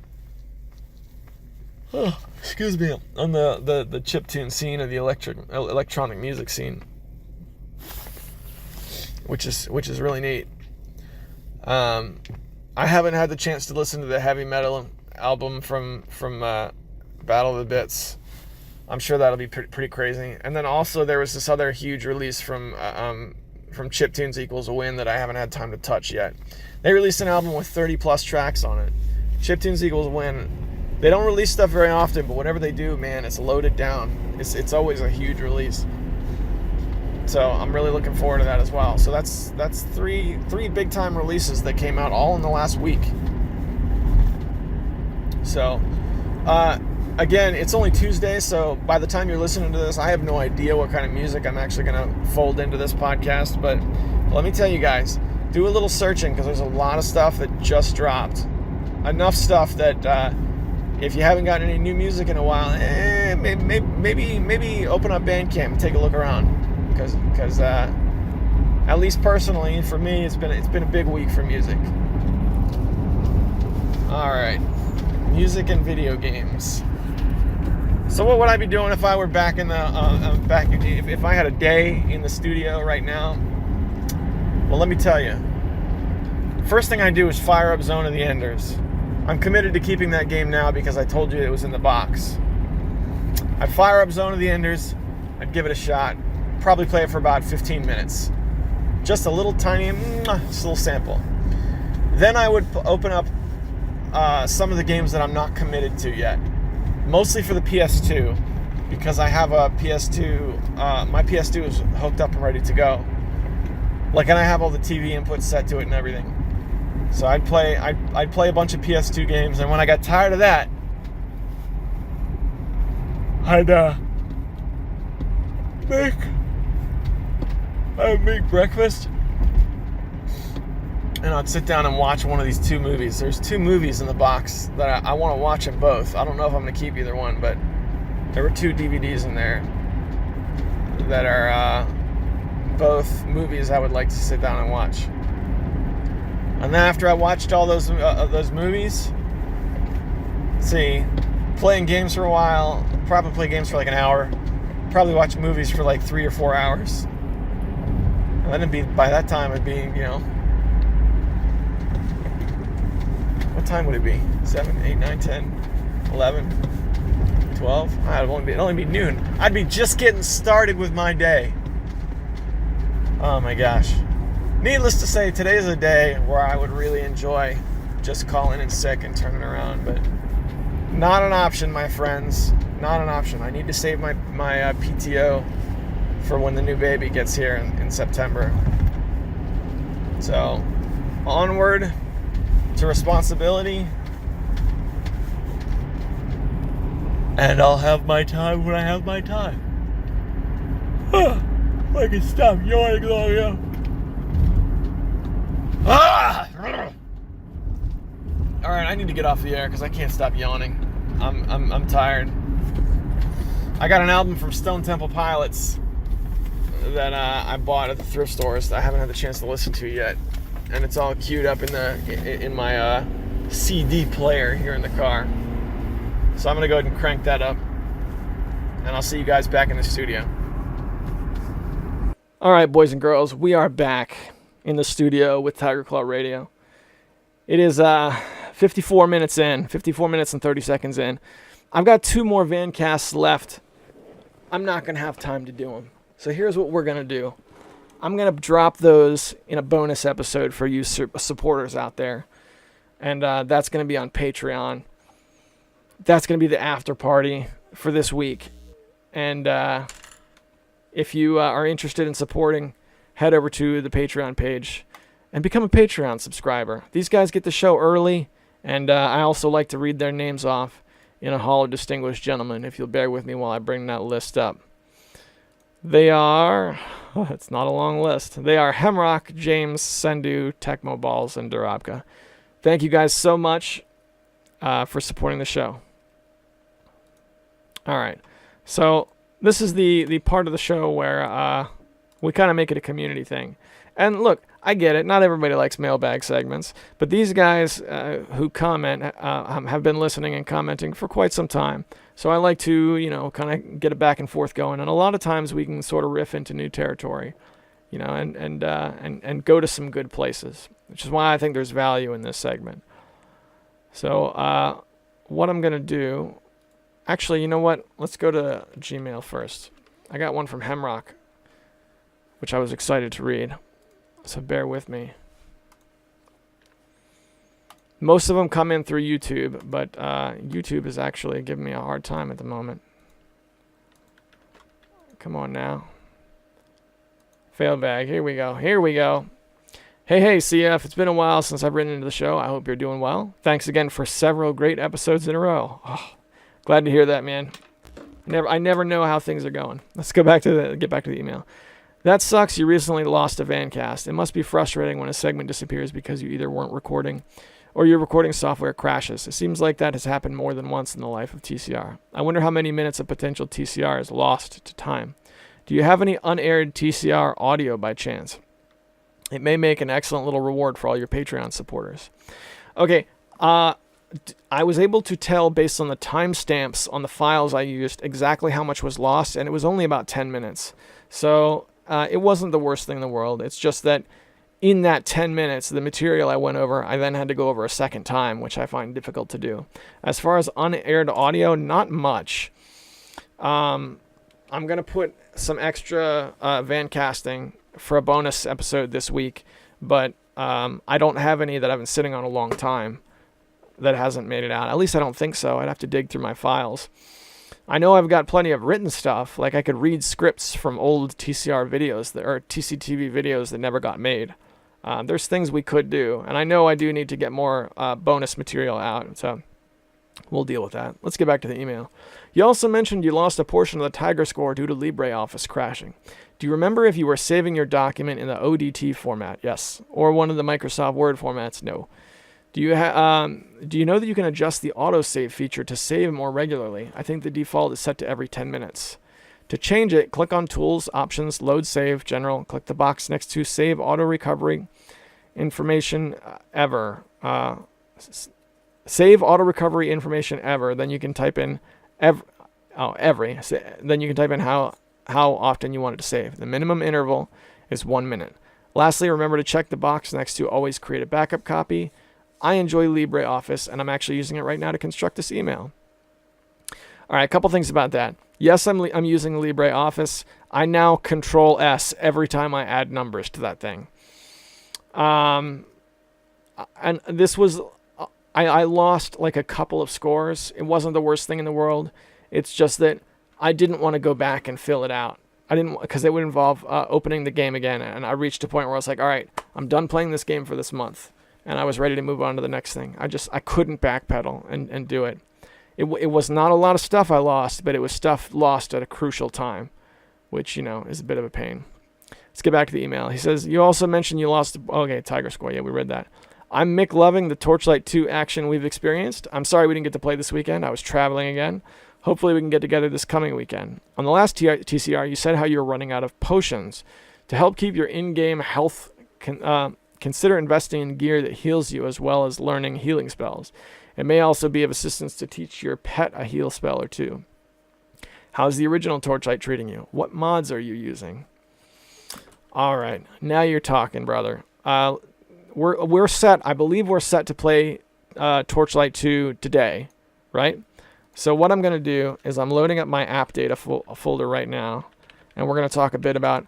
Speaker 4: on the chiptune scene or the electronic music scene, which is really neat. I haven't had the chance to listen to the heavy metal album from Battle of the Bits. I'm sure that'll be pretty crazy. And then also there was this other huge release from Chiptunes Equals a Win that I haven't had time to touch yet. They released an album with 30 plus tracks on it. Chiptunes Equals a Win. They don't release stuff very often, but whenever they do, man, it's loaded down. It's always a huge release. So I'm really looking forward to that as well. So that's three big time releases that came out all in the last week. So again, it's only Tuesday, so by the time you're listening to this, I have no idea what kind of music I'm actually going to fold into this podcast. But let me tell you guys, do a little searching because there's a lot of stuff that just dropped. Enough stuff that if you haven't gotten any new music in a while, maybe open up Bandcamp and take a look around. Because at least personally, for me, it's been a big week for music. All right, music and video games. So what would I be doing if I were back in the if I had a day in the studio right now? Well, let me tell you. First thing I do is fire up Zone of the Enders. I'm committed to keeping that game now because I told you it was in the box. I'd fire up Zone of the Enders. I'd give it a shot. Probably play it for about 15 minutes. Just a little tiny, just a little sample. Then I would open up some of the games that I'm not committed to yet. Mostly for the PS2, because I have a PS2, my PS2 is hooked up and ready to go. And I have all the TV inputs set to it and everything. So I'd play a bunch of PS2 games, and when I got tired of that, I'd make breakfast, and I'd sit down and watch one of these two movies. There's two movies in the box that I want to watch them both. I don't know if I'm going to keep either one, but there were two DVDs in there that are both movies I would like to sit down and watch. And then after I watched all those movies, playing games for a while, probably play games for like an hour, probably watch movies for like 3 or 4 hours. And then by that time it'd be, what time would it be? 7, 8, 9, 10, 11, 12? It'd only be noon. I'd be just getting started with my day. Oh my gosh. Needless to say, today is a day where I would really enjoy just calling in sick and turning around, but not an option, my friends. Not an option. I need to save my PTO for when the new baby gets here in September. So, onward to responsibility. And I'll have my time when I have my time. I can stop yawning long enough. Alright, I need to get off the air because I can't stop yawning. I'm tired. I got an album from Stone Temple Pilots that I bought at the thrift stores that I haven't had the chance to listen to yet. And it's all queued up in my CD player here in the car. So I'm going to go ahead and crank that up. And I'll see you guys back in the studio. Alright, boys and girls, we are back in the studio with Tiger Claw Radio. It is 54 minutes in, 54 minutes and 30 seconds in. I've got 2 more Vancasts left. I'm not going to have time to do them. So here's what we're going to do. I'm going to drop those in a bonus episode for you supporters out there. And that's going to be on Patreon. That's going to be the after party for this week. And if you are interested in supporting, head over to the Patreon page and become a Patreon subscriber. These guys get the show early, and I also like to read their names off in a Hall of Distinguished Gentlemen, if you'll bear with me while I bring that list up. They are, it's not a long list. They are Hemrock, James, Sendu, Tecmo Balls, and Durabka. Thank you guys so much for supporting the show. All right, so this is the part of the show where we kind of make it a community thing. And look, I get it. Not everybody likes mailbag segments, but these guys who comment have been listening and commenting for quite some time. So I like to, kind of get a back and forth going. And a lot of times we can sort of riff into new territory, and go to some good places, which is why I think there's value in this segment. So what I'm going to do, actually, you know what? Let's go to Gmail first. I got one from Hemrock, which I was excited to read. So bear with me. Most of them come in through YouTube, but YouTube is actually giving me a hard time at the moment. Come on now. Failed bag. Here we go. Hey, CF. It's been a while since I've written into the show. I hope you're doing well. Thanks again for several great episodes in a row. Oh, glad to hear that, man. I never know how things are going. Let's get back to the email. That sucks. You recently lost a Vancast. It must be frustrating when a segment disappears because you either weren't recording or your recording software crashes. It seems like that has happened more than once in the life of TCR. I wonder how many minutes of potential TCR is lost to time. Do you have any unaired TCR audio by chance? It may make an excellent little reward for all your Patreon supporters. Okay, I was able to tell based on the timestamps on the files I used exactly how much was lost, and it was only about 10 minutes. So it wasn't the worst thing in the world. It's just that in that 10 minutes, the material I went over, I then had to go over a second time, which I find difficult to do. As far as unaired audio, not much. I'm going to put some extra Vancasting for a bonus episode this week, but I don't have any that I've been sitting on a long time that hasn't made it out. At least I don't think so. I'd have to dig through my files. I know I've got plenty of written stuff, like I could read scripts from old TCR videos or TCTV videos that never got made. There's things we could do, and I know I do need to get more bonus material out, so we'll deal with that. Let's get back to the email. You also mentioned you lost a portion of the Tiger score due to LibreOffice crashing. Do you remember if you were saving your document in the ODT format? Yes. Or one of the Microsoft Word formats? No. Do you know that you can adjust the autosave feature to save more regularly? I think the default is set to every 10 minutes. To change it, click on Tools, Options, Load Save, General. Click the box next to Save Auto Recovery. information ever. Save auto recovery information ever. Then you can type in every. Then you can type in how often you want it to save. The minimum interval is 1 minute. Lastly, remember to check the box next to always create a backup copy. I enjoy LibreOffice, and I'm actually using it right now to construct this email. All right, a couple things about that. Yes, I'm using LibreOffice. I now Control S every time I add numbers to that thing. And this was, I lost like a couple of scores. It wasn't the worst thing in the world. It's just that I didn't want to go back and fill it out. I didn't, because it would involve opening the game again. And I reached a point where I was like, all right, I'm done playing this game for this month. And I was ready to move on to the next thing. I couldn't backpedal and do it. It was not a lot of stuff I lost, but it was stuff lost at a crucial time, which, is a bit of a pain. Let's get back to the email. He says, you also mentioned you lost, okay, Tiger Squad. Yeah, we read that. I'm Mick, loving the Torchlight 2 action we've experienced. I'm sorry we didn't get to play this weekend. I was traveling again. Hopefully we can get together this coming weekend. On the last TCR, you said how you were running out of potions. To help keep your in-game health, consider investing in gear that heals you as well as learning healing spells. It may also be of assistance to teach your pet a heal spell or two. How's the original Torchlight treating you? What mods are you using? All right, now you're talking, brother. We're set. I believe we're set to play Torchlight 2 today, right? So what I'm going to do is I'm loading up my app data folder right now, and we're going to talk a bit about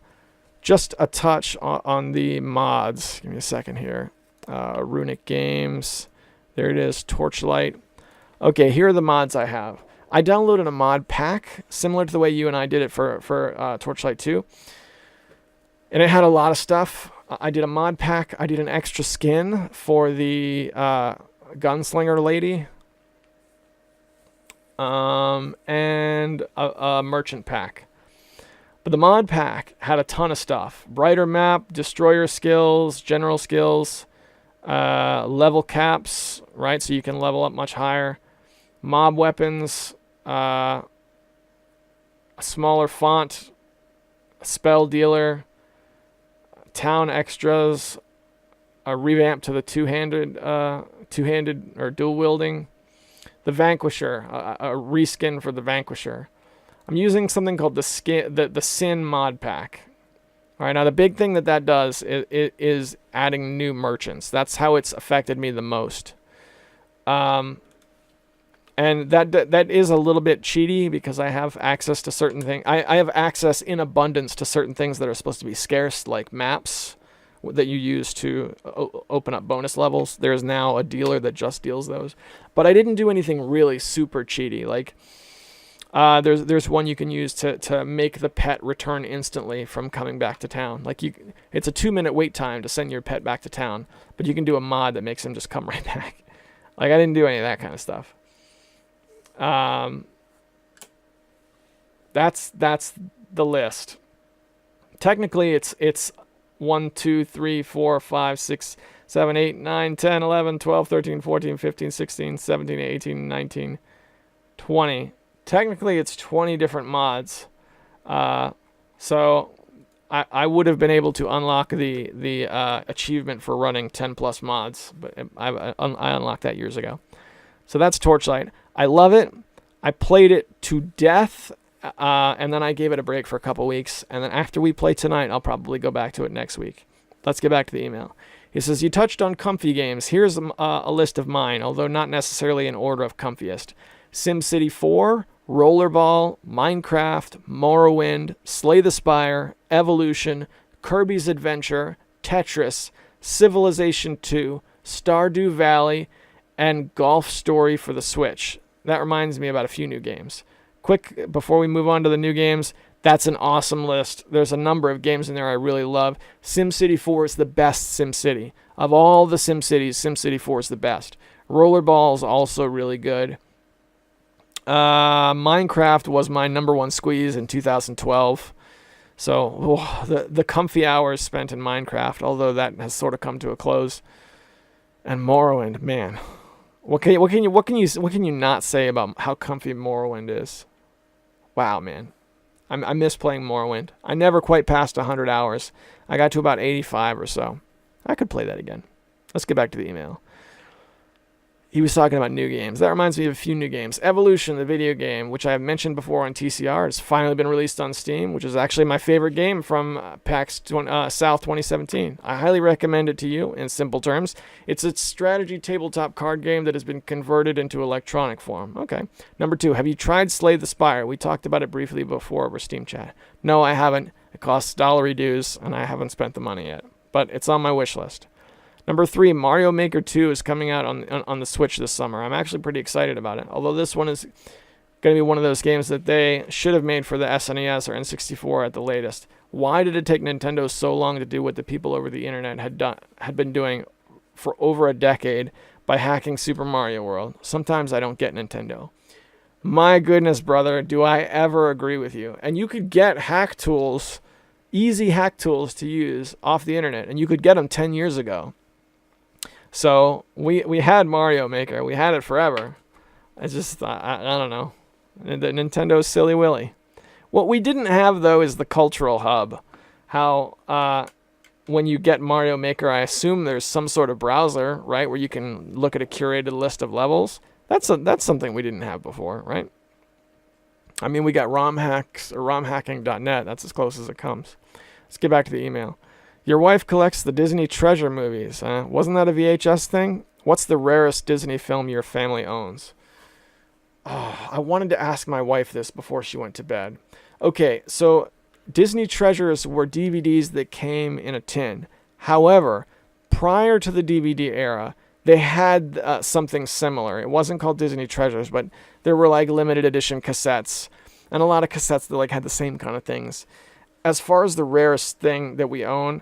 Speaker 4: just a touch on the mods. Give me a second here. Runic Games. There it is, Torchlight. Okay, here are the mods I have. I downloaded a mod pack, similar to the way you and I did it for Torchlight 2. And it had a lot of stuff. I did a mod pack. I did an extra skin for the gunslinger lady. And a merchant pack. But the mod pack had a ton of stuff. Brighter map, destroyer skills, general skills, level caps, right? So you can level up much higher. Mob weapons, a smaller font, a spell dealer, town extras, a revamp to the two-handed or dual wielding, the Vanquisher, a reskin for the Vanquisher. I'm using something called the Sin mod pack. All right, now the big thing that does is adding new merchants. That's how it's affected me the most. And that is a little bit cheaty because I have access to certain things. I have access in abundance to certain things that are supposed to be scarce, like maps that you use to open up bonus levels. There's now a dealer that just deals those. But I didn't do anything really super cheaty. Like there's one you can use to make the pet return instantly from coming back to town. Like it's a 2-minute wait time to send your pet back to town, but you can do a mod that makes him just come right back. Like I didn't do any of that kind of stuff. That's the list. Technically, it's 1, 2, 3, 4, 5, 6, 7, 8, 9, 10, 11, 12, 13, 14, 15, 16, 17, 18, 19, 20. Technically, it's 20 different mods. So I would have been able to unlock the achievement for running 10 plus mods, but I unlocked that years ago. So that's Torchlight. I love it. I played it to death, and then I gave it a break for a couple weeks. And then after we play tonight, I'll probably go back to it next week. Let's get back to the email. He says, you touched on comfy games. Here's a list of mine, although not necessarily in order of comfiest. SimCity 4, Rollerball, Minecraft, Morrowind, Slay the Spire, Evolution, Kirby's Adventure, Tetris, Civilization 2, Stardew Valley, and Golf Story for the Switch. That reminds me about a few new games. Quick, before we move on to the new games, that's an awesome list. There's a number of games in there I really love. SimCity 4 is the best SimCity. Of all the SimCities, SimCity 4 is the best. Rollerball is also really good. Minecraft was my number one squeeze in 2012. So the comfy hours spent in Minecraft, although that has sort of come to a close. And Morrowind, man. What can you not say about how comfy Morrowind is? Wow, man. I miss playing Morrowind. I never quite passed 100 hours. I got to about 85 or so. I could play that again. Let's get back to the email. He was talking about new games. That reminds me of a few new games. Evolution, the video game, which I have mentioned before on TCR, has finally been released on Steam, which is actually my favorite game from PAX South 2017. I highly recommend it to you in simple terms. It's a strategy tabletop card game that has been converted into electronic form. Okay. Number 2, have you tried Slay the Spire? We talked about it briefly before over Steam Chat. No, I haven't. It costs $1 dues, and I haven't spent the money yet. But it's on my wish list. Number 3, Mario Maker 2 is coming out on the Switch this summer. I'm actually pretty excited about it. Although this one is going to be one of those games that they should have made for the SNES or N64 at the latest. Why did it take Nintendo so long to do what the people over the internet had been doing for over a decade by hacking Super Mario World? Sometimes I don't get Nintendo. My goodness, brother, do I ever agree with you. And you could get hack tools, easy hack tools to use off the internet, and you could get them 10 years ago. So we had Mario Maker. We had it forever. I don't know. The Nintendo's silly willy. What we didn't have, though, is the cultural hub. How when you get Mario Maker, I assume there's some sort of browser, right, where you can look at a curated list of levels. That's something we didn't have before, right? I mean, we got ROM hacks or romhacking.net. That's as close as it comes. Let's get back to the email. Your wife collects the Disney treasure movies. Wasn't that a VHS thing? What's the rarest Disney film your family owns? Oh, I wanted to ask my wife this before she went to bed. Okay, so Disney treasures were DVDs that came in a tin. However, prior to the DVD era, they had something similar. It wasn't called Disney treasures, but there were like limited edition cassettes, and a lot of cassettes that like had the same kind of things. As far as the rarest thing that we own,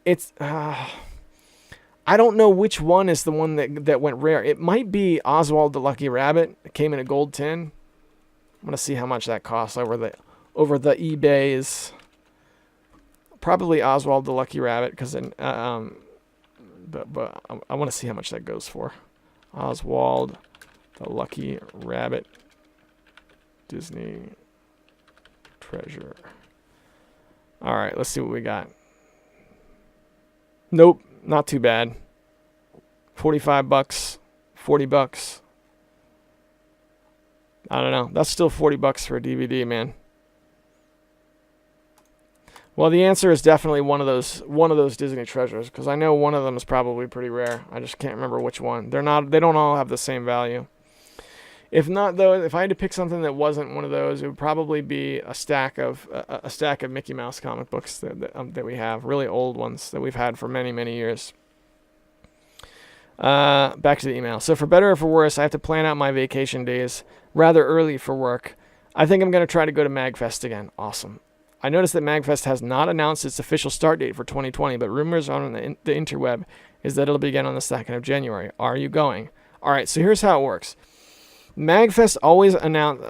Speaker 4: it's I don't know which one is the one that went rare. It might be Oswald the Lucky Rabbit. It came in a gold tin. I'm gonna see how much that costs over the eBays. Probably Oswald the Lucky Rabbit, because but I want to see how much that goes for. Oswald the Lucky Rabbit Disney treasure. All right, let's see what we got. Nope, not too bad. $45, $40. I don't know. That's still $40 for a DVD, man. Well, the answer is definitely one of those Disney treasures, because I know one of them is probably pretty rare. I just can't remember which one. They don't all have the same value. If not, though, if I had to pick something that wasn't one of those, it would probably be a stack of Mickey Mouse comic books that we have, really old ones that we've had for many, many years. Back to the email. So for better or for worse, I have to plan out my vacation days rather early for work. I think I'm going to try to go to MagFest again. Awesome. I noticed that MagFest has not announced its official start date for 2020, but rumors on the interweb is that it'll begin on the 2nd of January. Are you going? All right, so here's how it works. MagFest always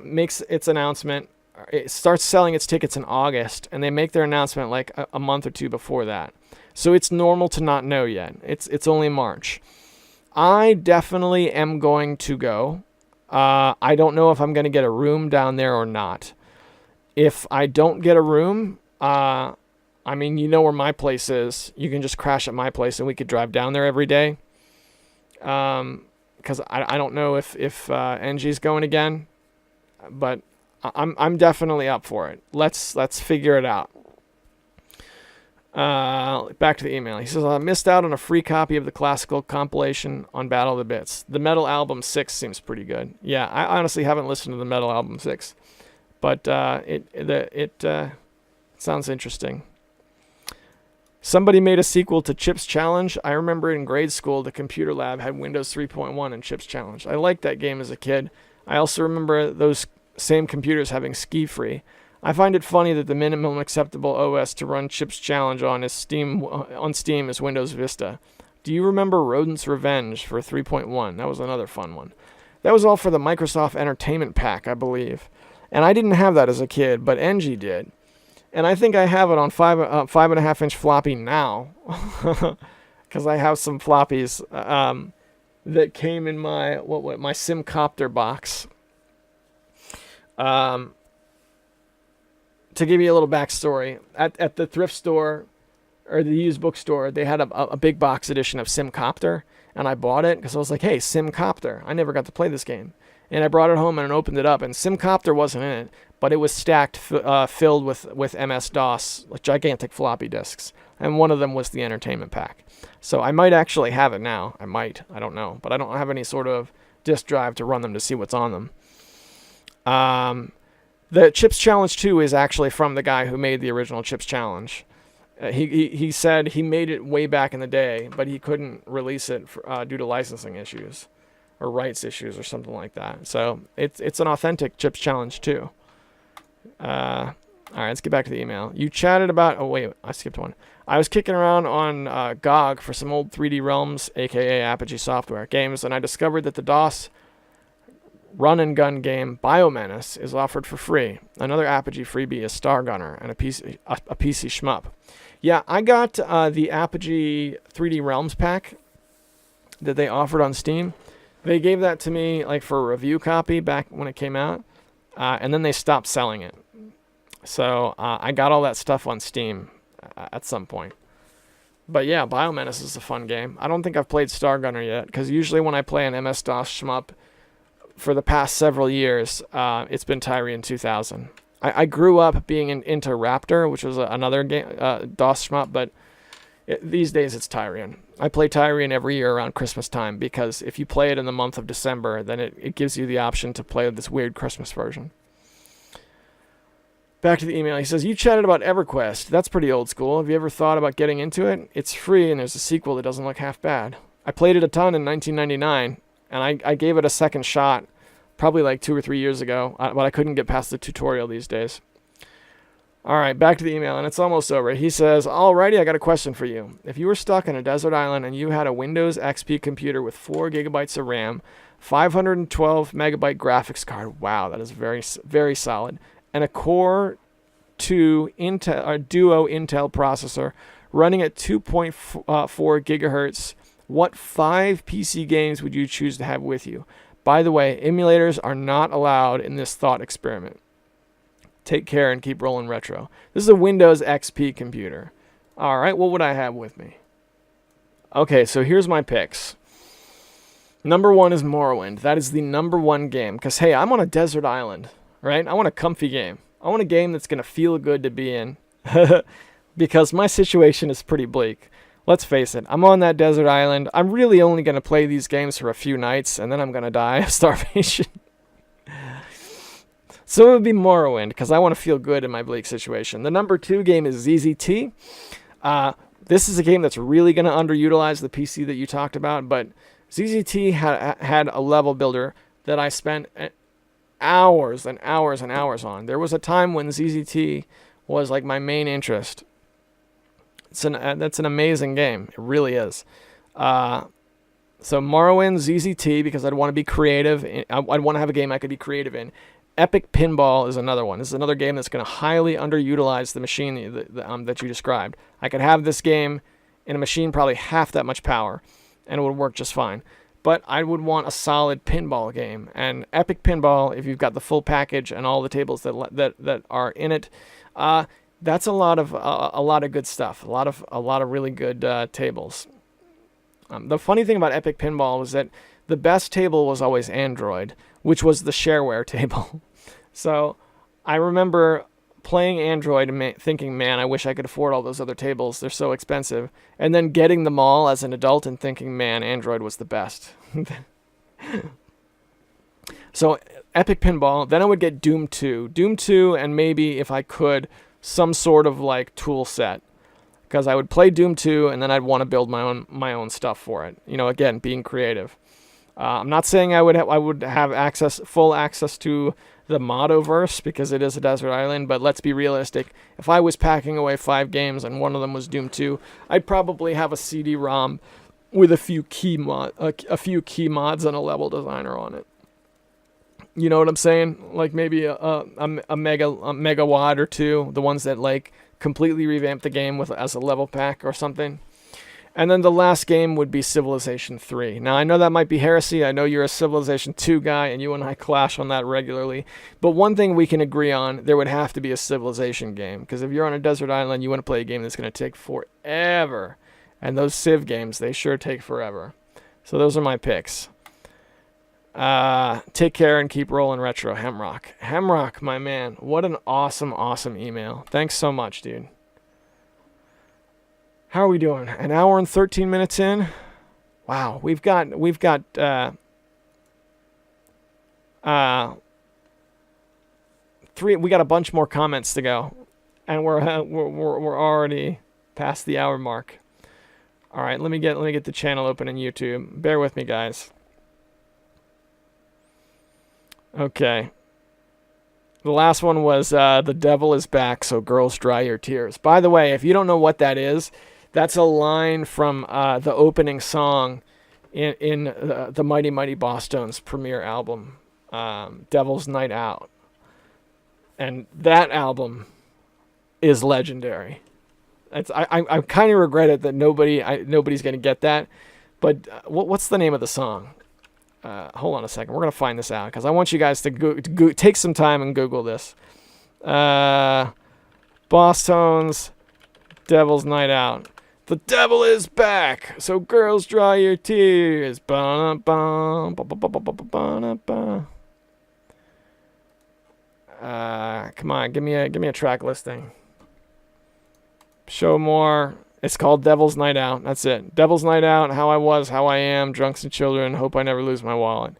Speaker 4: makes its announcement. It starts selling its tickets in August, and they make their announcement like a month or two before that. So it's normal to not know yet. It's only March. I definitely am going to go. I don't know if I'm going to get a room down there or not. If I don't get a room, I mean, you know where my place is. You can just crash at my place, and we could drive down there every day. Because I don't know if NG's going again, but I'm definitely up for it. Let's figure it out. Back to the email. He says, I missed out on a free copy of the classical compilation on Battle of the Bits. The Metal Album 6 seems pretty good. Yeah, I honestly haven't listened to the Metal Album 6, but it sounds interesting. Somebody made a sequel to Chips Challenge. I remember in grade school, the computer lab had Windows 3.1 and Chips Challenge. I liked that game as a kid. I also remember those same computers having Ski Free. I find it funny that the minimum acceptable OS to run Chips Challenge on Steam is Windows Vista. Do you remember Rodent's Revenge for 3.1? That was another fun one. That was all for the Microsoft Entertainment Pack, I believe. And I didn't have that as a kid, but NG did. And I think I have it on 5.5-inch floppy now, because I have some floppies that came in my my SimCopter box. To give you a little backstory, at the thrift store or the used bookstore, they had a big box edition of Simcopter, and I bought it because I was like, hey, Simcopter. I never got to play this game. And I brought it home and opened it up, and Simcopter wasn't in it, but it was stacked, filled with MS-DOS, like gigantic floppy disks. And one of them was the entertainment pack. So I might actually have it now. I don't know. But I don't have any sort of disk drive to run them to see what's on them. The Chips Challenge 2 is actually from the guy who made the original Chips Challenge. He said he made it way back in the day, but he couldn't release it due to licensing issues or rights issues or something like that. So it's an authentic Chips Challenge 2. All right, let's get back to the email. You chatted about... Oh, wait, I skipped one. I was kicking around on GOG for some old 3D Realms, a.k.a. Apogee Software, games, and I discovered that the DOS run-and-gun game Biomenace is offered for free. Another Apogee freebie is Star Gunner and a PC shmup. Yeah, I got the Apogee 3D Realms pack that they offered on Steam. They gave that to me like for a review copy back when it came out, and then they stopped selling it. So I got all that stuff on Steam at some point. But yeah, Biomenace is a fun game. I don't think I've played Star Gunner yet, because usually when I play an MS-DOS shmup for the past several years, it's been Tyrian 2000. I grew up being into Raptor, which was another game, DOS shmup, but these days it's Tyrian. I play Tyrian every year around Christmas time, because if you play it in the month of December, then it gives you the option to play this weird Christmas version. Back to the email. He says, you chatted about EverQuest. That's pretty old school. Have you ever thought about getting into it? It's free, and there's a sequel that doesn't look half bad. I played it a ton in 1999, and I gave it a second shot probably like 2 or 3 years ago, but I couldn't get past the tutorial these days. All right, back to the email, and it's almost over. He says, alrighty, I got a question for you. If you were stuck on a desert island and you had a Windows XP computer with 4 gigabytes of RAM, 512 megabyte graphics card, wow, that is very, very solid, and a Core 2 Duo Intel processor running at 2.4 gigahertz, what 5 PC games would you choose to have with you? By the way, emulators are not allowed in this thought experiment. Take care and keep rolling retro. This is a Windows XP computer. All right, what would I have with me? Okay, so here's my picks. Number 1 is Morrowind. That is the number 1 game. Because, hey, I'm on a desert island, right? I want a comfy game. I want a game that's going to feel good to be in. Because my situation is pretty bleak. Let's face it, I'm on that desert island. I'm really only going to play these games for a few nights, and then I'm going to die of starvation. So it would be Morrowind, because I want to feel good in my bleak situation. The number 2 game is ZZT. This is a game that's really going to underutilize the PC that you talked about, but ZZT had a level builder that I spent hours and hours and hours on. There was a time when ZZT was like my main interest. That's an amazing game. It really is. So Morrowind, ZZT, because I'd want to be creative. I'd want to have a game I could be creative in. Epic Pinball is another one. This is another game that's going to highly underutilize the machine that you described. I could have this game in a machine probably half that much power, and it would work just fine. But I would want a solid pinball game. And Epic Pinball, if you've got the full package and all the tables that are in it, that's a lot of good stuff. A lot of really good tables. The funny thing about Epic Pinball was that the best table was always Android, which was the shareware table. So I remember playing Android and thinking, man, I wish I could afford all those other tables. They're so expensive. And then getting them all as an adult and thinking, man, Android was the best. So Epic Pinball. Then I would get Doom 2. Doom 2 and maybe, if I could, some sort of like tool set. Because I would play Doom 2 and then I'd want to build my own stuff for it. You know, again, being creative. I'm not saying I would have full access to the Modoverse because it is a desert island, but let's be realistic. If I was packing away 5 games and one of them was Doom 2, I'd probably have a CD-ROM with a few key mods and a level designer on it. You know what I'm saying? Like maybe a megawatt or 2, the ones that like completely revamp the game as a level pack or something. And then the last game would be Civilization 3. Now, I know that might be heresy. I know you're a Civilization 2 guy, and you and I clash on that regularly. But one thing we can agree on, there would have to be a Civilization game. Because if you're on a desert island, you want to play a game that's going to take forever. And those Civ games, they sure take forever. So those are my picks. Take care and keep rolling retro, Hemrock. Hemrock, my man, what an awesome, awesome email. Thanks so much, dude. How are we doing? An hour and 13 minutes in? Wow, we've got we got a bunch more comments to go, and we're already past the hour mark. All right, let me get the channel open in YouTube. Bear with me, guys. Okay. The last one was "The Devil is Back, so girls dry your tears." By the way, if you don't know what that is, that's a line from the opening song in the Mighty Mighty Bosstones' premiere album, Devil's Night Out. And that album is legendary. I kind of regret it that nobody's going to get that. But what's the name of the song? Hold on a second. We're going to find this out because I want you guys to take some time and Google this. Bosstones, Devil's Night Out. The devil is back, so girls dry your tears. Come on, give me a track listing. Show more. It's called Devil's Night Out. That's it. Devil's Night Out, How I Was, How I Am, Drunks and Children, Hope I Never Lose My Wallet.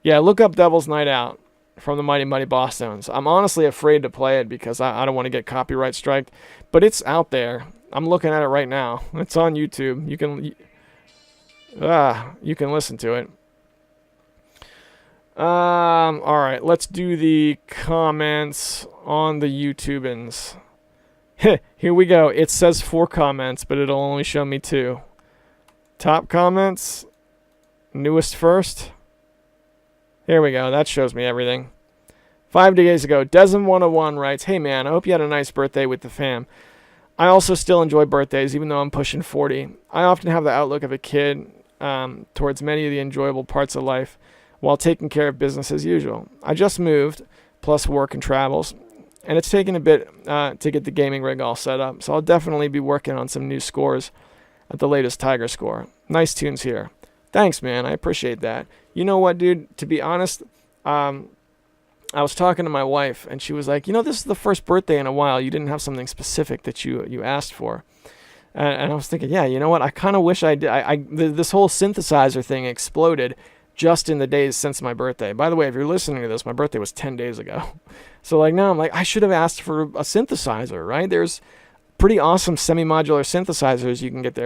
Speaker 4: Yeah, look up Devil's Night Out from the Mighty Mighty Bosstones. I'm honestly afraid to play it because I don't want to get copyright striked, but it's out there. I'm looking at it right now. It's on YouTube. You can listen to it. All right, let's do the comments on the YouTubans. Here we go. It says 4 comments, but it'll only show me 2. Top comments, newest first. Here we go. That shows me everything. 5 days ago, Desm101 writes, "Hey man, I hope you had a nice birthday with the fam. I also still enjoy birthdays, even though I'm pushing 40. I often have the outlook of a kid towards many of the enjoyable parts of life while taking care of business as usual. I just moved, plus work and travels, and it's taken a bit to get the gaming rig all set up, so I'll definitely be working on some new scores at the latest Tiger score. Nice tunes here." Thanks, man. I appreciate that. You know what, dude? To be honest, I was talking to my wife, and she was like, this is the first birthday in a while you didn't have something specific that you asked for. And I was thinking, yeah, you know what? I kind of wish I did. This whole synthesizer thing exploded just in the days since my birthday. By the way, if you're listening to this, my birthday was 10 days ago. So now I'm like, I should have asked for a synthesizer, right? There's pretty awesome semi-modular synthesizers you can get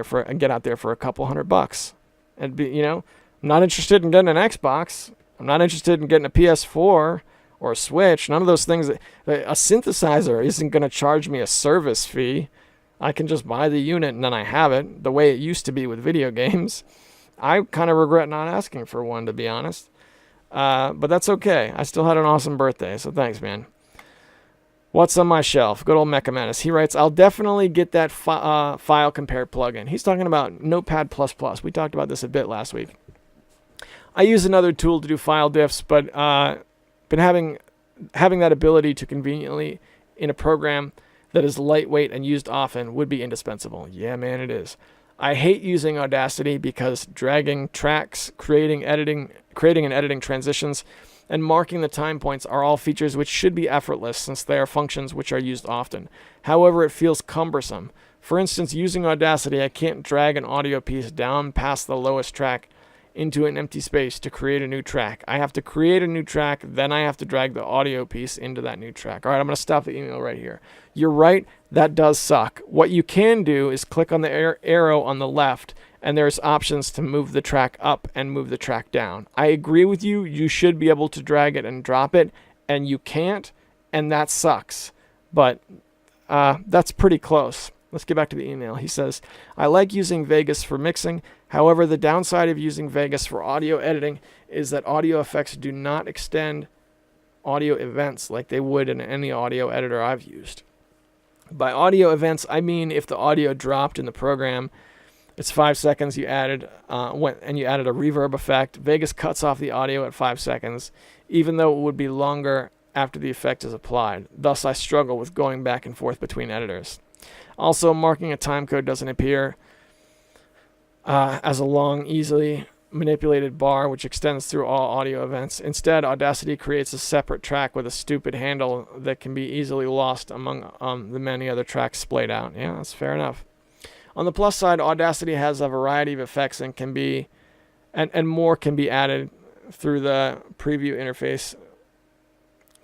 Speaker 4: out there for a couple $100. And I'm not interested in getting an Xbox. I'm not interested in getting a PS4 or a Switch. None of those things. A synthesizer isn't going to charge me a service fee. I can just buy the unit and then I have it, the way it used to be with video games. I kind of regret not asking for one, to be honest. But that's okay. I still had an awesome birthday, so thanks, man. What's on my shelf? Good old Mecha Menace. He writes, "I'll definitely get that file compare plugin." He's talking about Notepad++. We talked about this a bit last week. I use another tool to do file diffs, but having that ability to conveniently in a program that is lightweight and used often would be indispensable. Yeah, man, it is. I hate using Audacity because dragging tracks, creating and editing transitions, and marking the time points are all features which should be effortless since they are functions which are used often. However, it feels cumbersome. For instance, using Audacity, I can't drag an audio piece down past the lowest track into an empty space to create a new track. I have to create a new track, then I have to drag the audio piece into that new track. All right, I'm going to stop the email right here. You're right, that does suck. What you can do is click on the arrow on the left, and there's options to move the track up and move the track down. I agree with you. You should be able to drag it and drop it, and you can't, and that sucks. But that's pretty close. Let's get back to the email. He says, "I like using Vegas for mixing. However, the downside of using Vegas for audio editing is that audio effects do not extend audio events like they would in any audio editor I've used. By audio events, I mean if the audio dropped in the program, It's 5 seconds. You added and you added a reverb effect. Vegas cuts off the audio at 5 seconds, even though it would be longer after the effect is applied. Thus, I struggle with going back and forth between editors. Also, marking a timecode doesn't appear as a long, easily manipulated bar which extends through all audio events. Instead, Audacity creates a separate track with a stupid handle that can be easily lost among the many other tracks splayed out. Yeah, that's fair enough. On the plus side, Audacity has a variety of effects and can be and more can be added through the preview interface.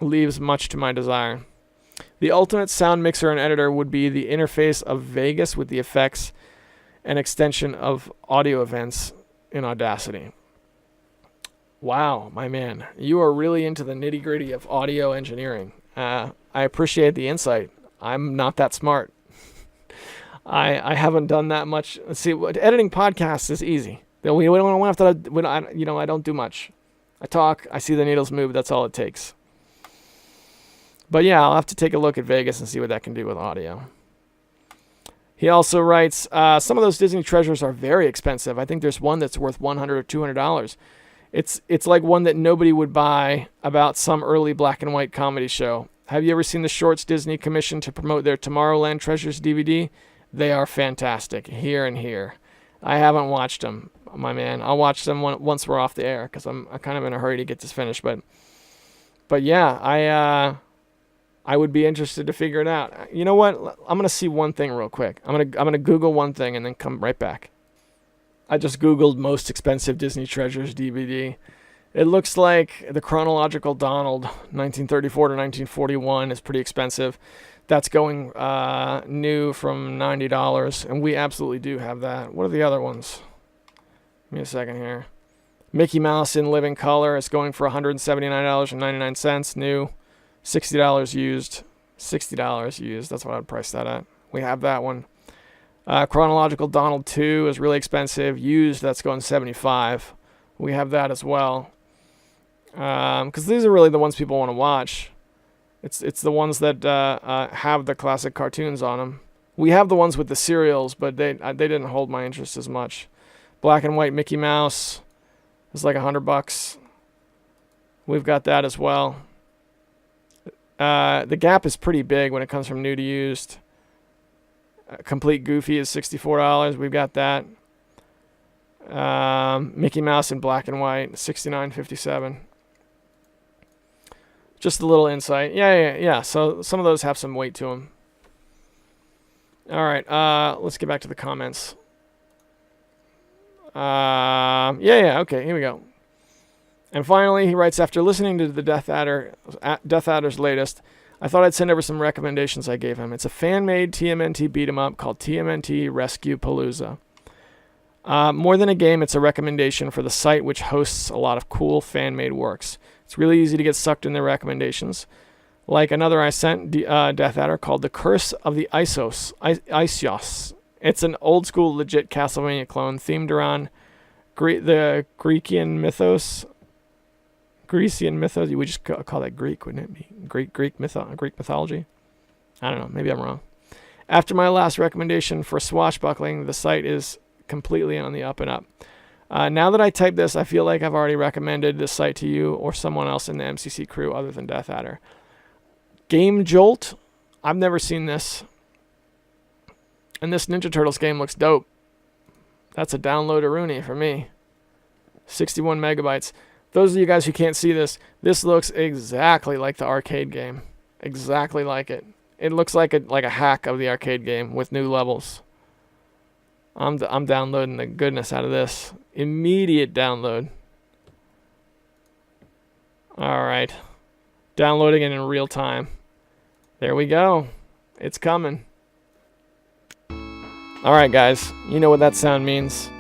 Speaker 4: Leaves much to my desire. The ultimate sound mixer and editor would be the interface of Vegas with the effects and extension of audio events in Audacity. Wow, my man, you are really into the nitty-gritty of audio engineering. I appreciate the insight. I'm not that smart. I haven't done that much. Let's see, editing podcasts is easy. We don't have to. I don't do much. I talk. I see the needles move. That's all it takes. But yeah, I'll have to take a look at Vegas and see what that can do with audio. He also writes, some of those Disney treasures are very expensive. I think there's one that's worth $100 or $200. It's like one that nobody would buy about some early black and white comedy show. Have you ever seen the shorts Disney commissioned to promote their Tomorrowland Treasures DVD? They are fantastic. Here and here. I haven't watched them, my man. I'll watch them once we're off the air because I'm kind of in a hurry to get this finished. But yeah, I would be interested to figure it out. You know what? I'm gonna see one thing real quick. I'm gonna Google one thing and then come right back. I just Googled most expensive Disney Treasures DVD. It looks like the Chronological Donald, 1934 to 1941, is pretty expensive. That's going new from $90, and we absolutely do have that. What are the other ones? Give me a second here. Mickey Mouse in living color is going for $179.99 new. $60 used. $60 used. That's what I'd price that at. We have that one. Chronological Donald 2 is really expensive. Used, that's going $75. We have that as well. Because these are really the ones people want to watch. It's the ones that have the classic cartoons on them. We have the ones with the serials, but they didn't hold my interest as much. Black and white Mickey Mouse is like $100. We've got that as well. The gap is pretty big when it comes from new to used. Complete Goofy is $64. We've got that. Mickey Mouse in black and white, $69.57. Just a little insight. Yeah. So some of those have some weight to them. All right. Let's get back to the comments. Okay, here we go. And finally, he writes, after listening to the Death Adder's latest, I thought I'd send over some recommendations I gave him. It's a fan-made TMNT beat-em-up called TMNT Rescue Palooza. More than a game, it's a recommendation for the site which hosts a lot of cool fan-made works. It's really easy to get sucked in their recommendations. Like another I sent, Death Adder, called The Curse of the Isos. It's an old-school, legit Castlevania clone themed around the Grecian mythos. Grecian mythos. You would just call that Greek, wouldn't it be? Greek mythology? I don't know. Maybe I'm wrong. After my last recommendation for swashbuckling, the site is completely on the up and up. Now that I type this, I feel like I've already recommended this site to you or someone else in the MCC crew other than Death Adder. Game Jolt. I've never seen this. And this Ninja Turtles game looks dope. That's a download-a-rooney for me. 61 megabytes. Those of you guys who can't see this, this looks exactly like the arcade game. Exactly like it. It looks like a hack of the arcade game with new levels. I'm downloading the goodness out of this. Immediate download. All right. Downloading it in real time. There we go. It's coming. All right, guys. You know what that sound means.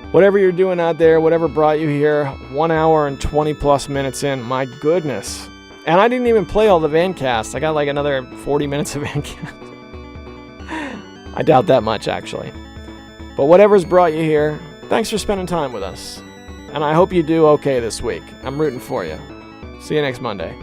Speaker 4: Whatever you're doing out there, whatever brought you here, 1 hour and 20 plus minutes in. My goodness. And I didn't even play all the Vancast. I got like another 40 minutes of Vancast. I doubt that much, actually. But whatever's brought you here, thanks for spending time with us. And I hope you do okay this week. I'm rooting for you. See you next Monday.